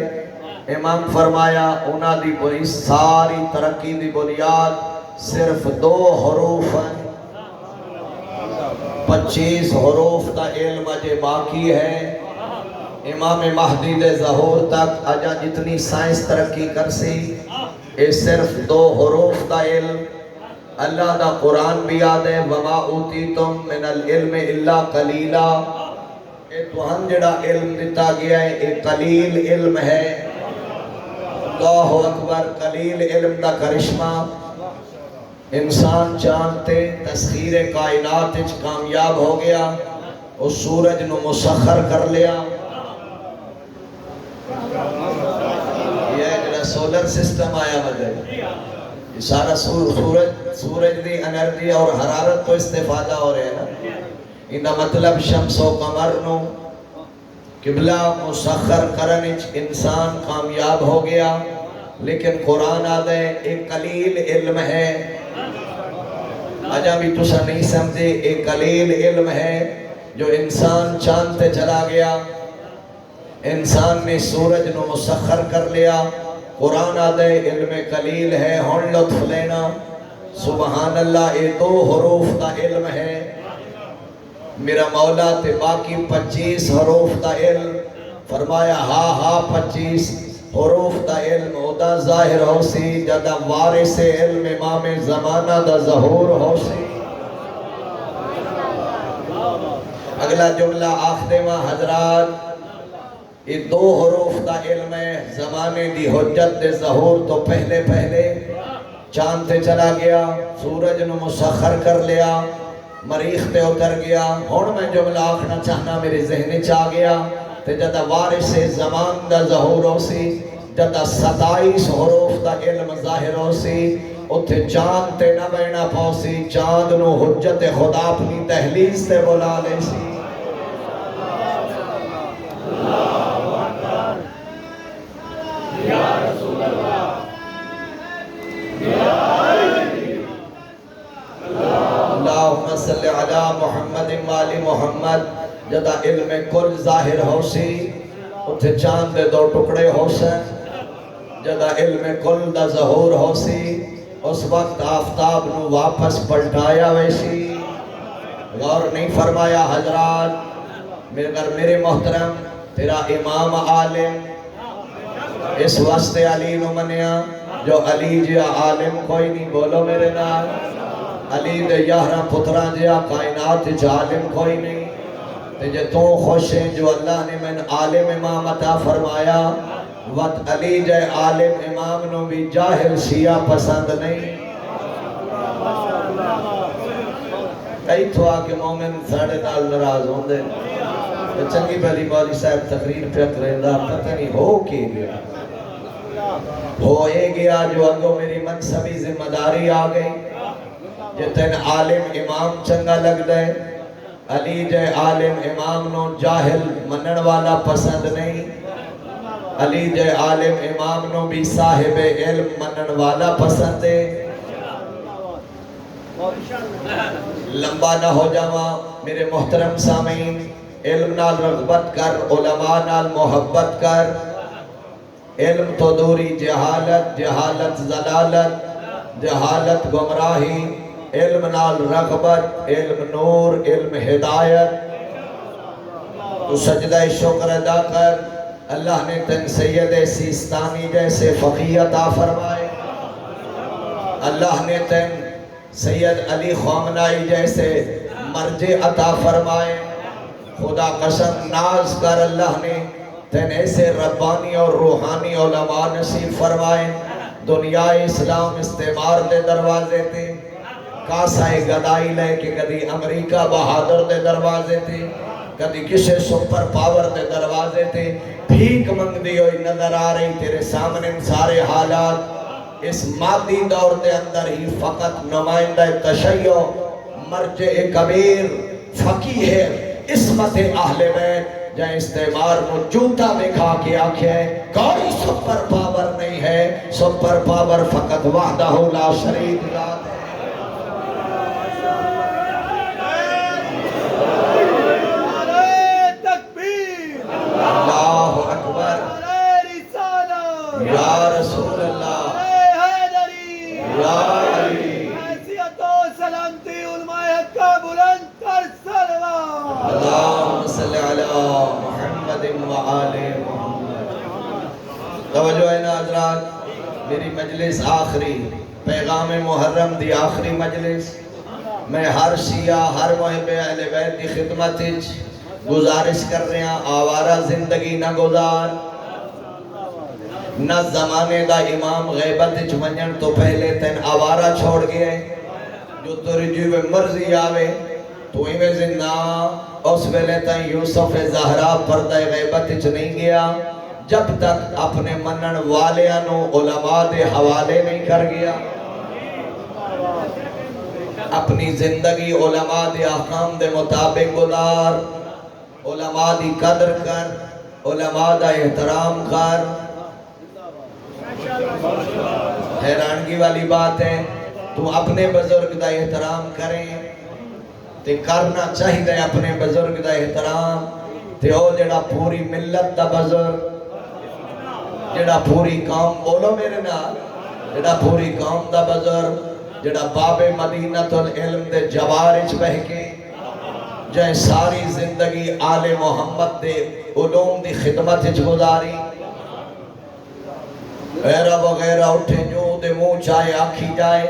Speaker 1: امام فرمایا انہاں دی بڑی ساری ترقی دی بنیاد صرف 2 حروف ہیں۔ 25 حروف دا علم اجے باقی ہے۔ امام مہدی دے ظہور تک اجا جتنی سائنس ترقی کر سی، اے صرف 2 حروف دا علم۔ اللہ دا قرآن بھی یاد ہے وَمَا أُوتِيتُم مِّنَ الْعِلْمِ إِلَّا قَلِيلًا، اے تو ہم جڑا علم دیتا گیا ہے اے قلیل علم ہے۔ اللہ اکبر، قلیل علم دا کرشمہ۔ انسان چاندتے تسخیر کائنات اچ کامیاب ہو گیا، اس سورج نو مسخر کر لیا۔ یہ جڑا سولر سسٹم آیا مدد، یہ سارا سورج دی انرجی اور حرارت تو استفادہ ہو رہے ہیں نا، انہا مطلب شمس و قمر نو قبلہ مسخر کرنچ انسان کامیاب ہو گیا۔ لیکن قرآن آدھے ایک قلیل علم ہے، آجا بھی تسا نہیں سمجھے، ایک قلیل علم ہے جو انسان چاندتے چلا گیا، انسان نے سورج نو مسخر کر لیا۔ قرآن آدھے علم قلیل ہے، ہون لطف لینا سبحان اللہ، یہ 2 حروف دا علم ہے۔ میرا مولا تے باقی 25 حروف دا علم، فرمایا ہاں 25 حروف دا علم ادا ظاہر ہو سی جدا وارث علم امام زمانہ دا ظہور ہو سی اگلا جملہ آخدے ماں حضرات یہ دو حروف دا علم ہے زمانے دی حجت دے ظہور تو پہلے پہلے چاند تے چلا گیا سورج نو مسخر کر لیا مریخ تے اتر گیا ہون میں جملہ آخنا چاہنا میرے ذہن چاہ گیا تے جدا وارث زمان دا ظہور ہو سی جدا 27 حروف دا علم ظاہر ہو سی اتھے چاند تے نہ بینا پاؤ سی چاند نو حجت خدا اپنی تحلیز تے بلا لے سی اللہم صلی علی محمد والی محمد جدا علم کل ظاہر ہو سی اتھے چاند دے دو ٹکڑے ہو سن جدا علم کل دا ظہور ہو سی اس وقت آفتاب نو واپس پلٹایا ویسی غور نہیں فرمایا حضرات میرے محترم تیرا امام عالم اس واسطے علی نو منیا جو علی جیا عالم کوئی نہیں بولو میرے نال علی دے 11 پتران جیا کائنات جا عالم کوئی نہیں تے جے تو خوش ہیں جو اللہ نے من عالم امام عطا فرمایا وقت علی جے عالم امام نو بھی جاہل شیعہ پسند نہیں کئی تو آکے مومن ساڑھے نال نراز ہوں دے چنگی بھلی مولی صاحب تقریر پہ کریں دا پتہ نہیں ہو کی گیا ہوئے گیا جو انگو میری منصبی ذمہ داری آگئی جتن عالم امام چنگا لگ دے علی جے عالم امام نو جاہل منن والا پسند نہیں علی جے عالم امام نو بھی صاحب علم منن والا پسند ہے لمبا نہ ہو جاواں میرے محترم سامعین علم نال رغبت کر علماء نال محبت کر علم تو دوری جہالت جہالت ضلالت جہالت گمراہی علم نال رغبت علم نور علم ہدایت تو سجدہ شکر ادا کر اللہ نے تن سید سیستانی جیسے فقیہ عطا فرمائے اللہ نے تن سید علی خامنائی جیسے مرجع عطا فرمائے خدا قسم ناز کر اللہ نے تن ایسے ربانی اور روحانی علماء نصیب فرمائے دنیا اسلام استعمار دے دروازے تھے کاسائے گدائی لے کے کدی امریکہ بہادر دے دروازے تھے کدی کسے سپر پاور دے دروازے تھے بھیک منگ دی ہوئی نظر آ رہی تیرے سامنے سارے حالات اس مادی دور دے اندر ہی فقط نمائندہ تشیع مرجع کبیر فقیہ عصمت اہل بیت جہاں استعمار کو جوتا میں کھا کے آنکھیں کوئی سپر پاور نہیں ہے سپر پاور فقط وحدہ لا شریک ذات ہے اللہ اکبر یا رسول اللہ یا علی
Speaker 2: حیثیت و سلامتی علماء حق کا بلند تر سلوات
Speaker 1: اللہم صلی علی محمد و آل محمد توجہ ہے نا حضرات میری مجلس آخری پیغام محرم دی آخری مجلس میں ہر شیعہ ہر محب اہل بیت کی خدمت گزارش کر رہے ہیں آوارہ زندگی نہ گزار نہ زمانے دا امام غیبت چمنجن تو پہلے تین آوارہ چھوڑ گئے جو ترجیب مرضی آوے تو ہمیں زندہ اس ویلے تین یوسف زہرا پردہ غیبت چ نہیں گیا جب تک اپنے منن والیانو علماء دے حوالے نہیں کر گیا اپنی زندگی علماء دے احکام دے مطابق گزار علماء دی قدر کر علماء دا احترام کر حیرانگی والی بات ہے تو اپنے بزرگ دا احترام کریں تے کرنا چاہیے اپنے بزرگ دا احترام تے او جڑا پوری ملت دا بزرگ جڑا پوری قوم بولو میرے نال جڑا پوری قوم دا بزرگ جڑا باب مدینہ العلم دے جوارچ بہ کے جائے ساری زندگی آل محمد دے علوم دی خدمت گزاری غیرہ وغیرہ اٹھے جو دے منہ چاہے آکھی جائے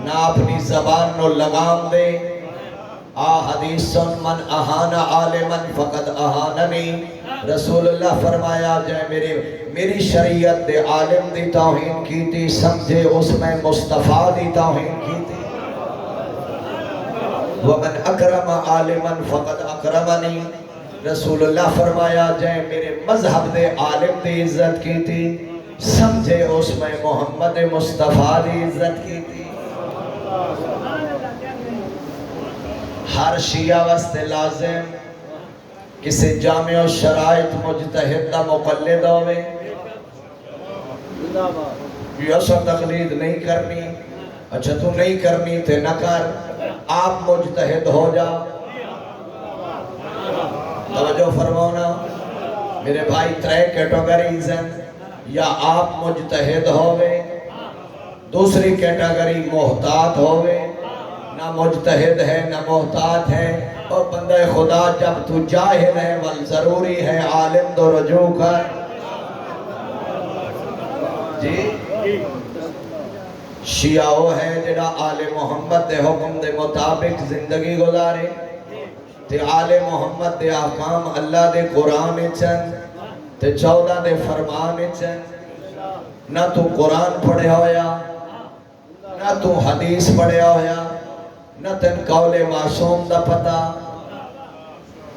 Speaker 1: نہ اپنی زبان نو لگام دے حدیث سن من اہانا عالمن فقد اہاننی رسول اللہ فرمایا جائے میری شریعت دے عالم دی توہین کی تھی سمجھے اس میں مصطفیٰ دی توہین کی تھی ومن اکرم عالمن فقد اکرمنی رسول اللہ فرمایا جائے میرے مذہب دے عالم دی عزت کی تھی سمجھے اس میں محمد مصطفیٰ دی عزت کی تھی ہر شیعہ واسطے لازم کسی جامع و شرائط مجتہد دا مقلد ہوئے یہ ایسا تقلید نہیں کرنی اچھا تو نہیں کرنی تے نہ کر آپ مجتہد ہو جا توجہ فرماؤنا میرے بھائی ترے کیٹیگریز ہیں یا آپ مجتہد ہوئے دوسری کیٹیگری محتاط ہوئے نہ مجتہد ہے نہ محتاط ہے اور بندہ خدا جب تو جاہل ہے ول ضروری ہے عالم دو رجوع کر جی شیعہ وہ ہے جڑا آل محمد دے حکم دے مطابق زندگی گزارے تے آل محمد دے احکام اللہ دے قرآن چند تے 14 دے فرمان چند نہ تو قرآن پڑھے ہویا نہ تو حدیث پڑھے ہویا نہ تن قول معصوم دا پتا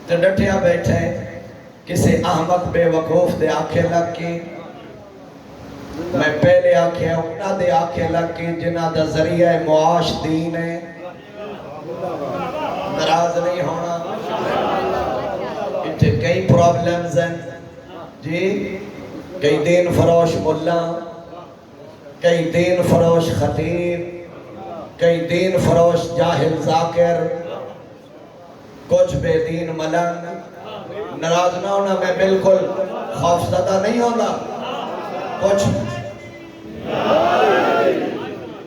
Speaker 1: تے ڈٹھیا بیٹھے کسی احمق بے وقوف دے آنکھیں لگ کی میں پہلے آنکھیں انہاں دے آنکھیں لگ کی جنہاں دا ذریعہ معاش دین ہے ناراض نہیں ہونا اتھے کئی پرابلمز ہیں جی کئی دین فروش ملا کئی دین فروش خطیب کئی دین فروش جاہل ذاکر کچھ بے دین ملنگ ناراض نہ ہونا میں بالکل خوفزدہ نہیں ہونا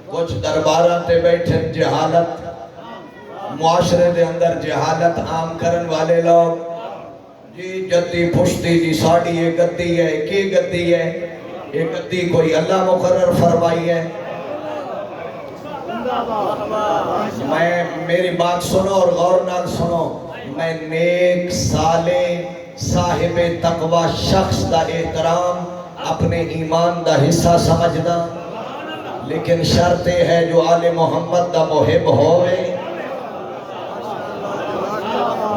Speaker 1: کچھ درباراں تے بیٹھے جہالت معاشرے دے اندر جہالت عام کرن والے لوگ جی جدی پشتی جی ساڑی یہ گدی ہے کی گدی ہے یہ گدی کوئی اللہ مقرر فرمائی ہے میں میری بات سنو اور غور نال سنو میں نیک صالح صاحب تقوی شخص دا احترام اپنے ایمان دا حصہ سمجھنا لیکن شرط ہے جو آل محمد دا محب ہوئے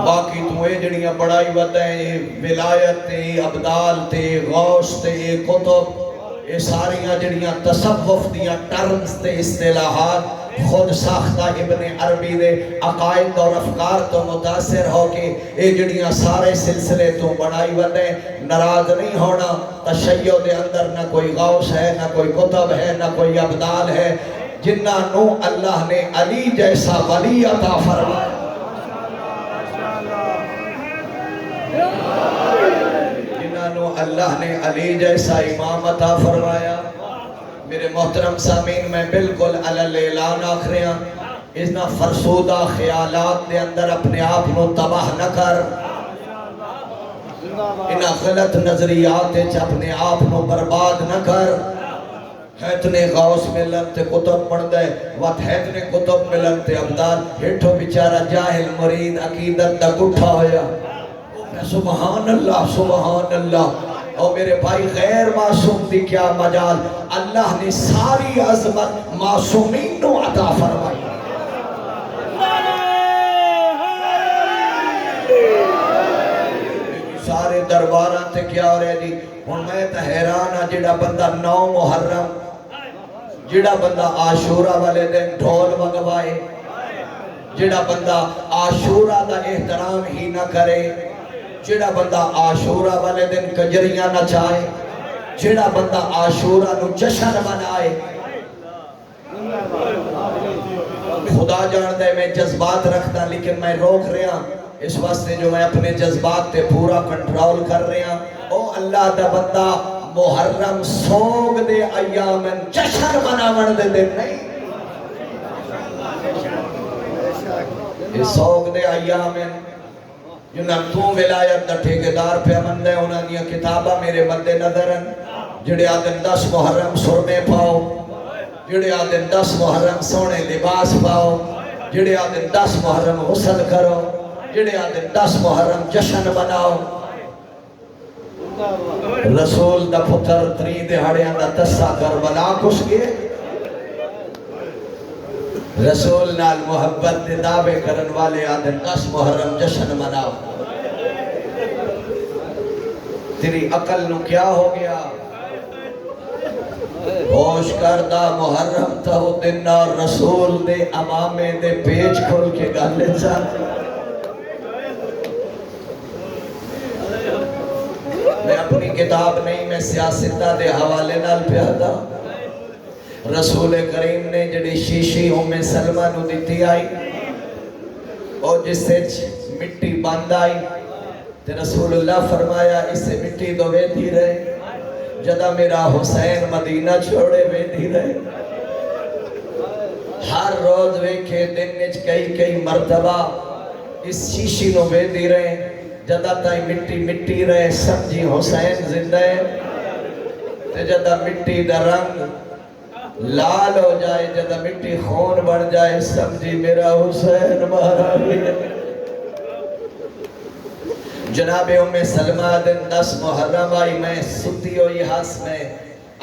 Speaker 1: باقی تو اے جڑیاں بڑائی وطیں ولایت تے عبدال تے غوث تے کتب یہ ساریاں جڑیاں تصوف دیاں ٹرمز تے اصطلاحات خود ساختہ ابن عربی دے عقائد اور افکار تو متاثر ہو کے اے جڑیاں سارے سلسلے تو بڑائی وطیں ناراض نہیں ہونا تشیع دے اندر نہ کوئی غوث ہے نہ کوئی کتب ہے نہ کوئی عبدال ہے جنہ نو اللہ نے علی جیسا ولی عطا فرمایا اللہ نے علی جیسا امام عطا فرمایا میرے محترم سامعین میں بالکل علی اعلان آخریاں اتنا فرسودہ خیالات دے اندر اپنے آپ نو تباہ نہ کر انہا غلط نظریات اپنے آپ نو برباد نہ کر ہیتنے غوث ملن تے کتب پڑھ دے وقت ہیتنے کتب ملن تے عبدال ہٹھو بیچارہ جاہل مرید عقیدت دا گٹھا ہویا سبحان اللہ اور میرے بھائی غیر معصوم دی کیا مجال اللہ نے ساری عظمت معصومین نو عطا فرمائی سارے درباراں تے کیا ہو رہے دی ہن میں تے حیران ہاں جڑا بندہ 9 محرم جڑا بندہ عاشورہ والے دن ڈھول منگوائے جڑا بندہ عاشورہ دا احترام ہی نہ کرے جڑا بندہ عاشورہ والے دن کجریاں نہ چاہے جڑا بندہ عاشورہ نو جشن منائے خدا جان دے میں جذبات رکھتا لیکن میں روک رہا اس واسطے جو میں اپنے جذبات تے پورا کنٹرول کر رہا او اللہ دا بندہ محرم سوگ دے ایامن جشن مناون دے دن نہیں یہ سوگ دے ایامن جنہاں تو ولایت دا ٹھیکیدار پہ مندے انہاں دیا کتابہ میرے مد نظرن جڑے آدن 10 محرم سرمے پاؤ، جڑے آدن 10 محرم سونے لباس پاؤ، جڑے آدن 10 محرم غسل کرو، جڑے آدن 10 محرم جشن بناؤ۔ رسول دا پتر 3 دہاڑیاں دا تسا کربلا کس گئے، رسول نال محبت دے دعوے کرن والے آدن 10 محرم جشن مناؤ۔ تیری عقل نو کیا ہو گیا؟ ہوش کردہ محرم تا ہو دن اور رسول دے امامے دے پیج کھول کے گالے چاہتے۔ میں اپنی کتاب نہیں، میں سیاستہ دے حوالے نال پیادا۔ رسول کریم نے جڑی شیشی ام سلمہ نو دیتی آئی اور جس سے مٹی بند آئی تے رسول اللہ فرمایا اسے مٹی دو ویدھی رہے، جدہ میرا حسین مدینہ چھوڑے ویدھی رہے۔ ہر روز ویکھے دن نچ کئی مرتبہ اس شیشی نو ویدھی رہے، جدہ تائی مٹی رہے سمجھی حسین زندہ ہے، تے جدہ مٹی دا رنگ لال ہو جائے، جدہ مٹی خون بڑھ جائے سمجھی میرا حسین مارا گیا۔ جناب ام سلمہ دن 10 محرم آئی، میں ستی ہوئی ہس میں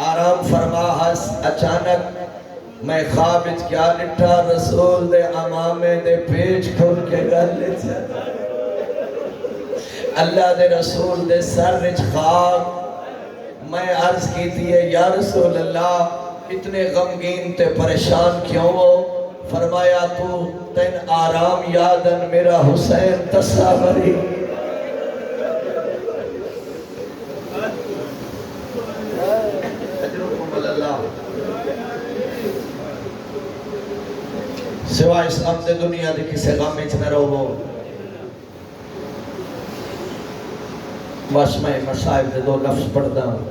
Speaker 1: آرام فرما ہس، اچانک میں خوابت کیا لٹھا رسول دے امامے دے پیج کھل کے گلے چاہتا۔ اللہ دے رسول دے سر رچ خواب، میں عرض کی تیئے یا رسول اللہ اتنے غمگین تے پریشان کیوں ہو؟ فرمایا تو تین آرام یادن میرا حسین تصاوری۔ سوائے اس عمد دنیا دے کسے غم اچھ میں رہو، بس میں مصائب دے 2 لفظ پڑھتا ہوں۔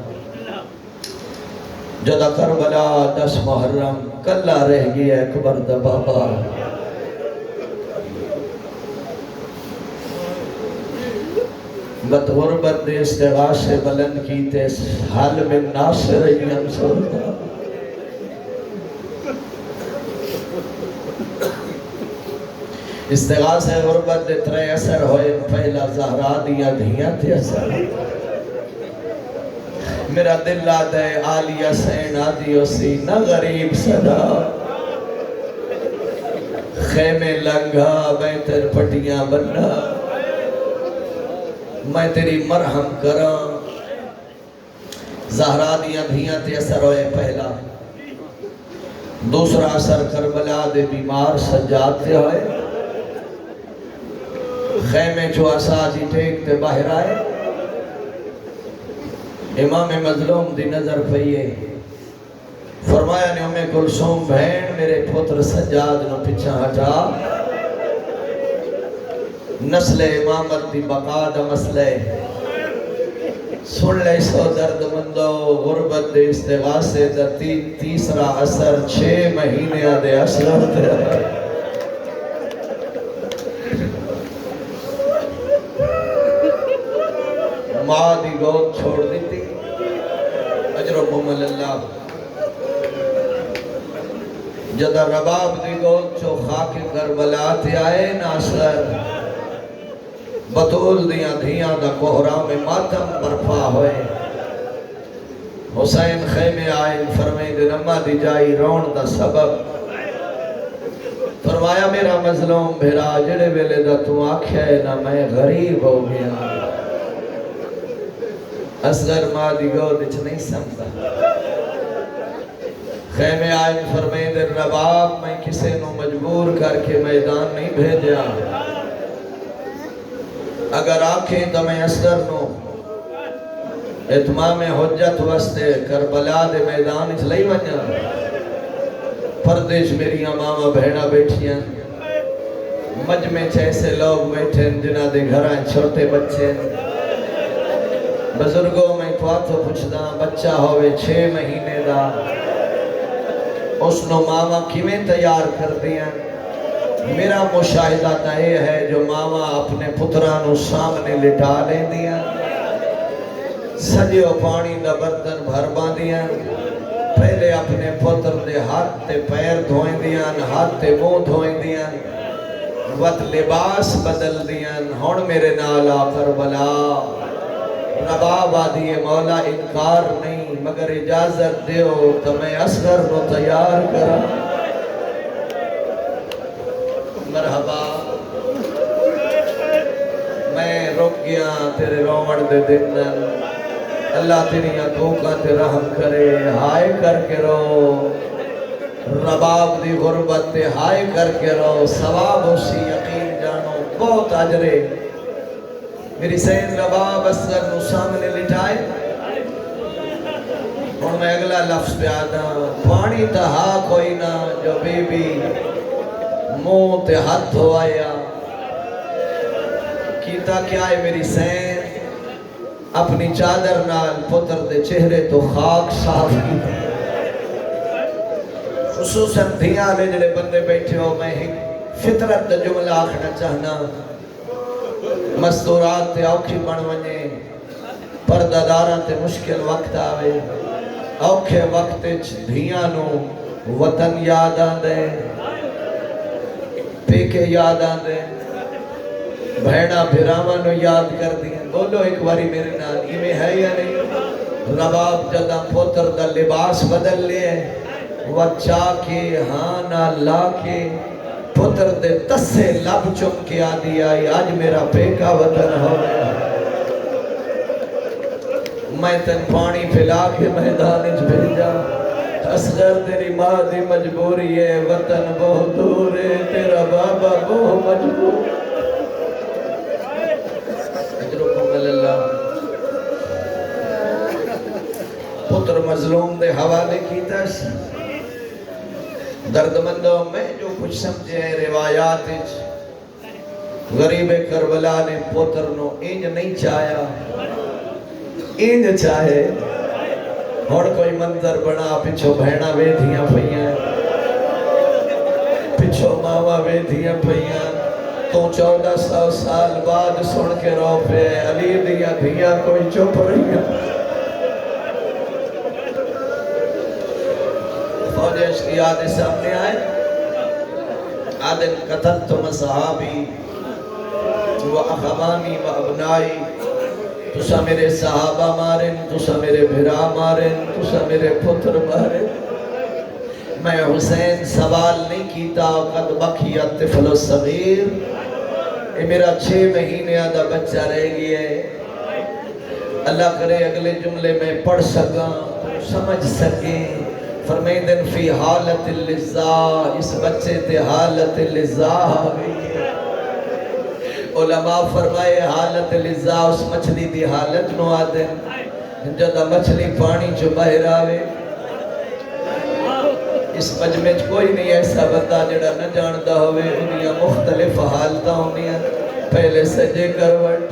Speaker 1: جدہ کربلا 10 محرم کلہ رہ گیا اکبر دا بابا، بدغربت دے استغاث سے بلند کیتے حال میں ناصر ایام سوڑتا۔ استغاث غربت دے 3 اثر ہوئے، پہلا زہرا دیا دھیاں تھے اثر، میرا دل آدھے آلیہ سین آدھی اسی نہ غریب صدا، خیمے لنگا میں تیر پٹیاں بننا، میں تیری مرحم کراں۔ زہرا دیا دھیاں تے اثر ہوئے پہلا، دوسرا اثر کربلا دے بیمار سجاتے ہوئے، خیمے جو اساجی ٹیک تے باہر آئے، امام مظلوم دی نظر پہیے، فرمایا نے ہمیں کلثوم بہن میرے پتر سجاد نو پچھا ہٹا، نسل امامت دی بقا دا مسئلے، سن لے سو درد مندو غربت دے استغاثے دا تیسرا اثر 6 مہینے آدھے اثر تے ماں دی گود چھوڑ دیتی، اجرکم اللہ۔ جدہ رباب دی گود چھو خاک کربلا تے آئے ناصر، بطول دیاں دھیاں دا کوہرام ماتم برپا ہوئے، حسین خیمے آئے فرمائے دے نمہ دی جائی رون دا سبب، فرمایا میرا مظلوم بھیرا جڑے ویلے دا تو آکھیا ہے نا میں غریب ہو گیا، اصغر ماں دی گود اچھ نہیں سمتا۔ خیمے آئے فرمائے دے رباب میں کسے نو مجبور کر کے میدان نہیں بھیجا، اگر آنکھیں تو میں اصغر نو اتمام حجت وستے کربلا دے میدان اچھ لئی ونیا، پردیش میری ماما بہنہ بیٹھیاں، مجمع ایسے لوگ بیٹھیں جنہ دے گھرائیں چھوٹے بچے، بزرگوں میں تواتو پوچھدا بچہ ہوئے 6 مہینے دا، اس نو ماما کیویں تیار کر دیا؟ میرا مشاہدہ تا یہ ہے جو ماما اپنے پترانو سامنے لٹا لیں دیا، سجیو پانی دا برتن بھر باندیاں پہلے اپنے پتر دے ہاتھ تے پیر دھوئیں دیاں ہاتھ تے منہ دھوئیں دیاں وقت لباس بدل دیاں ہون میرے نال آ کربلا رباب آدھی مولا انکار نہیں مگر اجازت دیو تو میں اصغر کو تیار کرا مرحبا میں رک گیا تیرے رومن دے دن اللہ تیری آنکھوں تے رحم کرے ہائے کر کے رو رباب دی غربت تے ہائے کر کے رو ثواب اسی یقین جانو بہت اجرے میری سین رباب اصغر نو سامنے لٹائے اور میں اگلا لفظ پہ آدھا پانی تہا کوئی نہ جو بی بی منہ تے ہاتھ ہو آیا کیتا کیا ہے میری سین اپنی چادر نال پتر دے چہرے تو خاک صاف کی خصوصاً دھیاں لے جلے بندے بیٹھے ہو میں ایک فطرت دا جملہ آکھنا چاہنا مستورات تے اوکھی بن ونجے پرداداراں تے مشکل وقت آوے اوکھے وقت دھیاں نو وطن یاد آندے پیکے یاد آندے بھیڑا بھراواں نو یاد کر دیں بولو ایک باری میرے نال ایویں ہے یا نہیں رباب جدا پتر دا لباس بدل لے وچا کے ہاں نہ لا کے پتر دے تسے لب چم کے آدھی آئی آج میرا پیکا وطن ہو گیا میں تن پانی پھلا کے میدان اچ بھیجا اصغر تیری ماں دی مجبوری ہے وطن بہت دور ہے تیرا بابا بہت مجبور اللہ پتر مظلوم دے حوالے کیتا درد مندوں میں جو کچھ سمجھے ہیں روایات غریب کربلا نے پتر نو انج نہیں چاہیا انج چاہے اور کوئی منظر بنا پچھو بہنا ویدھیاں پہیاں پچھو ماما ویدھیاں پہیاں تو 1400 سال بعد سن کے رو پہ علی دیا دیا کوئی چپ رہی ہے فوج عشقی آدھے سامنے آئے آدھے قتلتم صحابی و اخوانی و ابنائی تسا میرے صحابہ مارن تسا میرے بھرا مارن تسا میرے پتر مارن میں حسین سوال نہیں کیتا قد بقیت طفل الصغیر یہ میرا 6 مہینے آدھا بچہ رہ گیا ہے اللہ کرے اگلے جملے میں پڑھ سکاں سمجھ سکیں فرمائیں دن فی حالت اللزا اس بچے تے حالت اللزا آگئی علماء فرمائے حالت اللزا اس مچھلی دی حالت نو آدھن جدہ مچھلی پانی جو باہر آوے اس مجمع کوئی نہیں ایسا بندہ جڑا نہ جاندہ ہوئے انہیاں مختلف حالتہ ہونیاں پہلے سجے کروٹ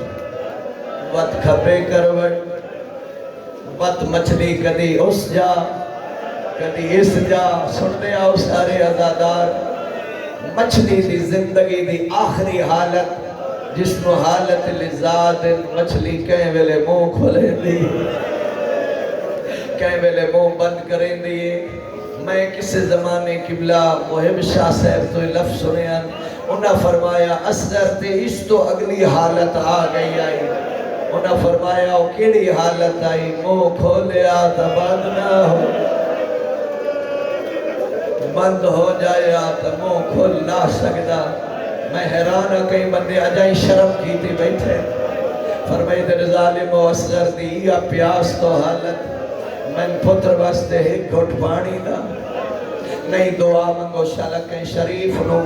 Speaker 1: وقت کھپے کروٹ وقت مچھلی کدی اس جا کدی اس جا سننے آؤ سارے عزادار مچھلی دی زندگی دی آخری حالت جس نو حالت لزاد مچھلی کہیں ویلے منہ کھلے دی کہیں ویلے منہ بند کریں دی میں کسی زمانے قبلہ محب شاہ صاحب تو لفظ سنے ہیں انہاں فرمایا اصغر تے اس تو اگلی حالت آ گئی آئی انہاں فرمایا وہ کیڑی حالت آئی منہ کھولیا تا بند نہ ہو بند ہو جائے تا منہ کھول نہ سکتا میں حیران ہوں کئی بندے اجائی شرم کی تھی بیٹھے فرمائی در ظالم و اصغر دی یا پیاس تو حالت میں پتر واسطے ایک گھٹ پانی دا نہیں دعا منگو شالک شریف نو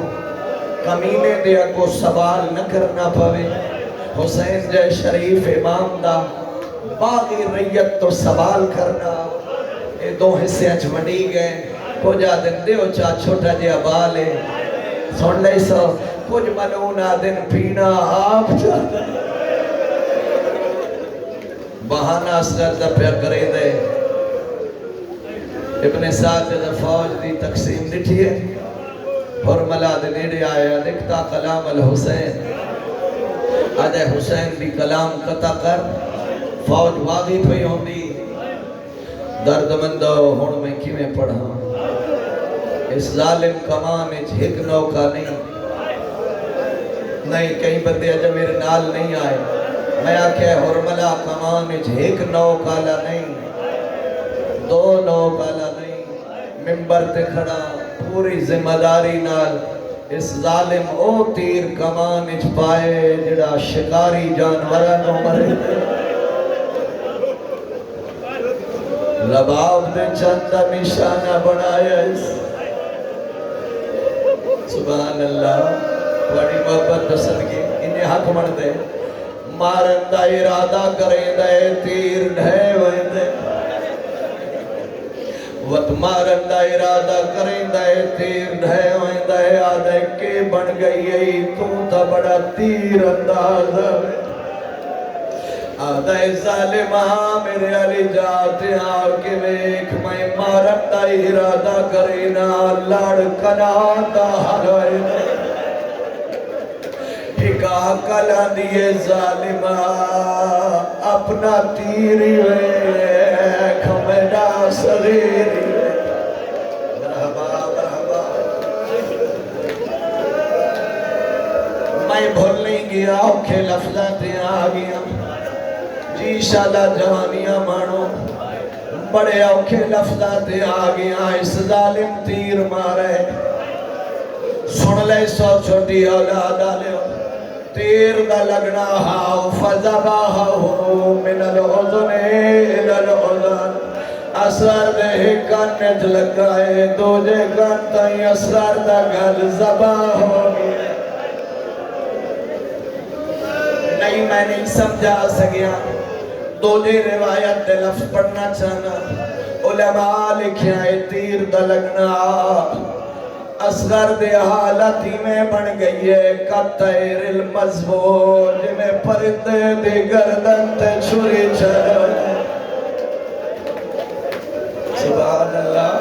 Speaker 1: کمینے دیا کو سوال نہ کرنا پوے حسین جے شریف امام دا باقی ریت تو سوال کرنا یہ دو حصے اچھ منڈی گئے کجا دن دیو چاہ چھوٹا جیا بالے سن لے سو کچھ ملونا دن پینا آپ چاہتا بہانہ اصغر دا پیا کرے دے ابن ساجد فوج دی تقسیم لٹھیے اور ملاد نیڑے آیا لکھتا کلام الحسین آدھے حسین دی کلام قطع کر فوج واضی پہ ہوندی درد مندو ہون میں کیویں پڑھا اس ظالم کمان اچ ہک نوکا نہیں کئی بندے اجا میرے نال نہیں آئے میں آکھے ہرملا کمان اچ ہک نوکالا نہیں دو نوکالا نہیں ممبر تے کھڑا پوری ذمہ داری نال اس ظالم او تیر کمان اچ پائے جڑا شکاری جانورہ نو مرے رباب دے چندہ نشانہ بنایا اس سبحان اللہ بڑی محبت پسند کی انہیں حق من دے مارن دا ارادہ کریں دے تیر ڈھے ہوئے دے وقت مارن دا ارادہ کریں دے تیر ڈھے ہوئے دے آدھے کے بن گئی تو تا بڑا تیر انداز ہے آدھے ظالمہ میرے علی جاتے آکے ویک میں مارن دا ارادہ کریں نا لڑ کنا دا حلوئے دے ایکا کلا دیئے ظالمہ اپنا تیری ہوئے کھمیڈا صغیری ہوئے مرحبا مرحبا میں بھول نہیں گیا اوکھے لفظاتے آگیا جی شالا جوانیاں مانو بڑے اوکھے لفظاتے آگیا اس ظالم تیر مارے سن لے سو چھوٹی اولاد آلے تیر دا لگنا ہاو فضباہو من العظن الى العظن اثر دے کنت لگائے دو جے کنتائی اثر دا گل زباہ ہو گئے نہیں میں نہیں سمجھا سکیا دو جے روایت دے لفظ پڑھنا چاہنا علماء لکھیاں تیر دا لگنا اصغر دے حالتی میں بن گئی ہے کتیر المزبور جنہیں پردے دے گردن تے چھری چلو سبحان اللہ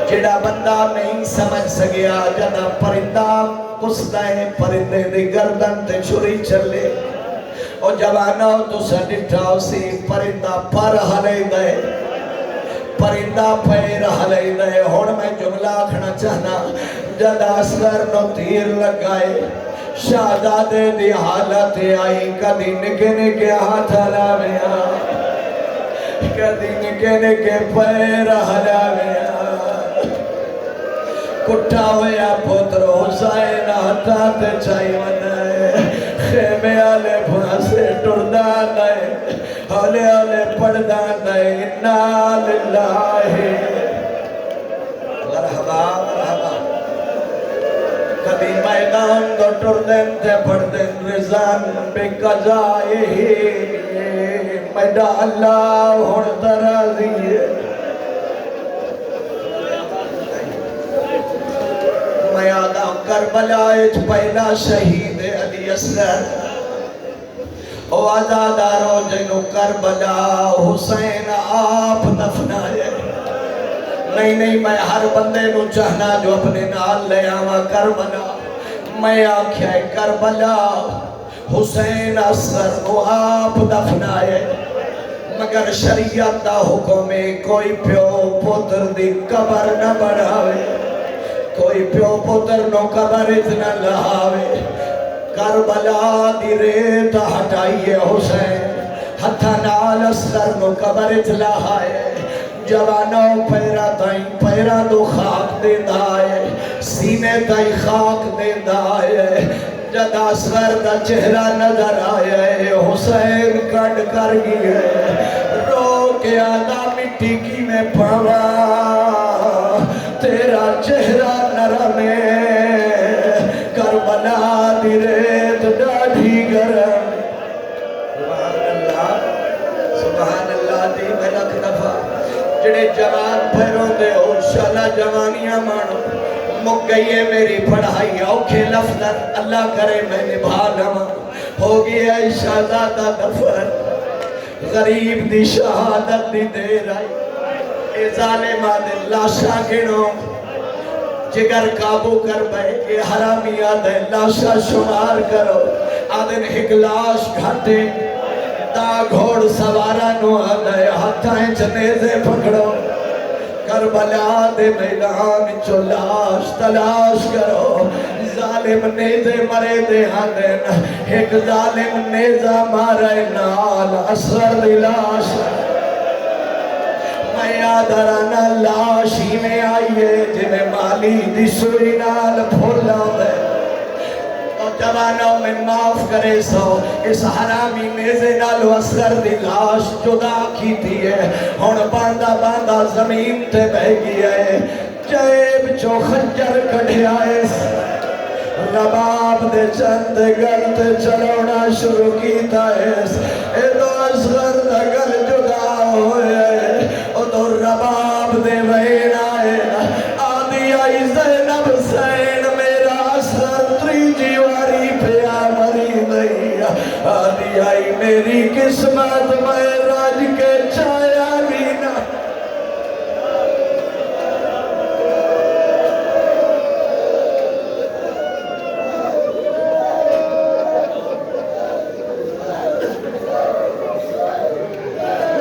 Speaker 1: جڑا بندہ نہیں سمجھ سکیا جنا پرندہ کستا ہے پرندے دے گردن تے چھری چلے اور جوانہ تو سڈٹھاؤ سی پرندہ پر ہلے گئے پرندہ پیر ہلے دے ہون میں جملہ کھنا چاہنا جد اصغر نو تیر لگائے شہزادے دی حالت آئی کدی نکے نکے ہاتھ ہلاویا کدی نکے نکے پیر ہلاویا کٹھا ہویا پتر حسین ہاتھا تے چاہی منائے خیمے آلے بھاسے ٹردہ نائے ہولے ہولے پڑھدا نئے انا للہ مرحبا مرحبا کبھی میدان دو ٹردن تے پڑھدن رضان بے قضائی میڈا اللہ ہون درازی میں آدھا کربلا اچ پہلا شہید علی اصغر او آزادارو جنو کربلا حسین آپ دفنائے نہیں میں ہر بندے نو چاہنا جو اپنے نال لے آوا کربلا میں آکھیا کربلا حسین اصغر کو آپ دفنائے مگر شریعت دا حکم کوئی پیو پتر دی قبر نہ بڑھاوے کوئی پیو پتر نو قبر اتنا لہاوے کربلا دی ریت ہٹائیے حسین ہتھا نال اصغر نو قبر اتلاہائے جوانوں پیرا تائیں پیرا دو خاک دے دائے سینے تائیں خاک دے دائے جد اصغر دا چہرہ نظر آئے حسین کٹ کر گئے رو کے آدھا مٹی کی میں پڑھا تیرا چہرہ نرمے کربلا دی ریت ڈاڑھی گرم سبحان اللہ دی میں لکھ دفعہ جڑے جوان پھیروں دے ہو شالا جوانیاں مانو مک گئی ہے میری پڑھائی اوکھے لفظاً اللہ کرے میں نبھا لما ہو گیا شہزادہ دفن غریب دی شہادت دی دیر آئی اے ظالمہ دے لاشا گنو جگر قابو کر بے اے حرامی آدھے لاشا شمار کرو آدن ایک لاش گھاٹے تا گھوڑ سوارا نو آدھے ہاتھائیں چنیزے پکڑو کربلا دے میدان چو لاش تلاش کرو ظالم نیزے مرے دے ہاندن ایک ظالم نیزہ مارے نال اصغر دی لاش میں آدھرانا لاش ہی میں آئیے جنہیں مالی دی سوئی نال پھولا دے تو جوانوں میں معاف کرے سو اس حرامی نیزے نالو اصغر دی لاش جدا کی تھی ہے ہون باندھا باندھا زمین تے بہ گیا ہے جیب چو خنجر کڑھے آئے رباب دے چند گرد چلونا شروع کیتا ہے اے دو اصغر دا گر جدا ہوئے او دو رباب دے وین آئے آدھی آئی زینب سین میرا اصغر تری جیواری پہ آمری نہیں آدھی آئی میری قسمت میں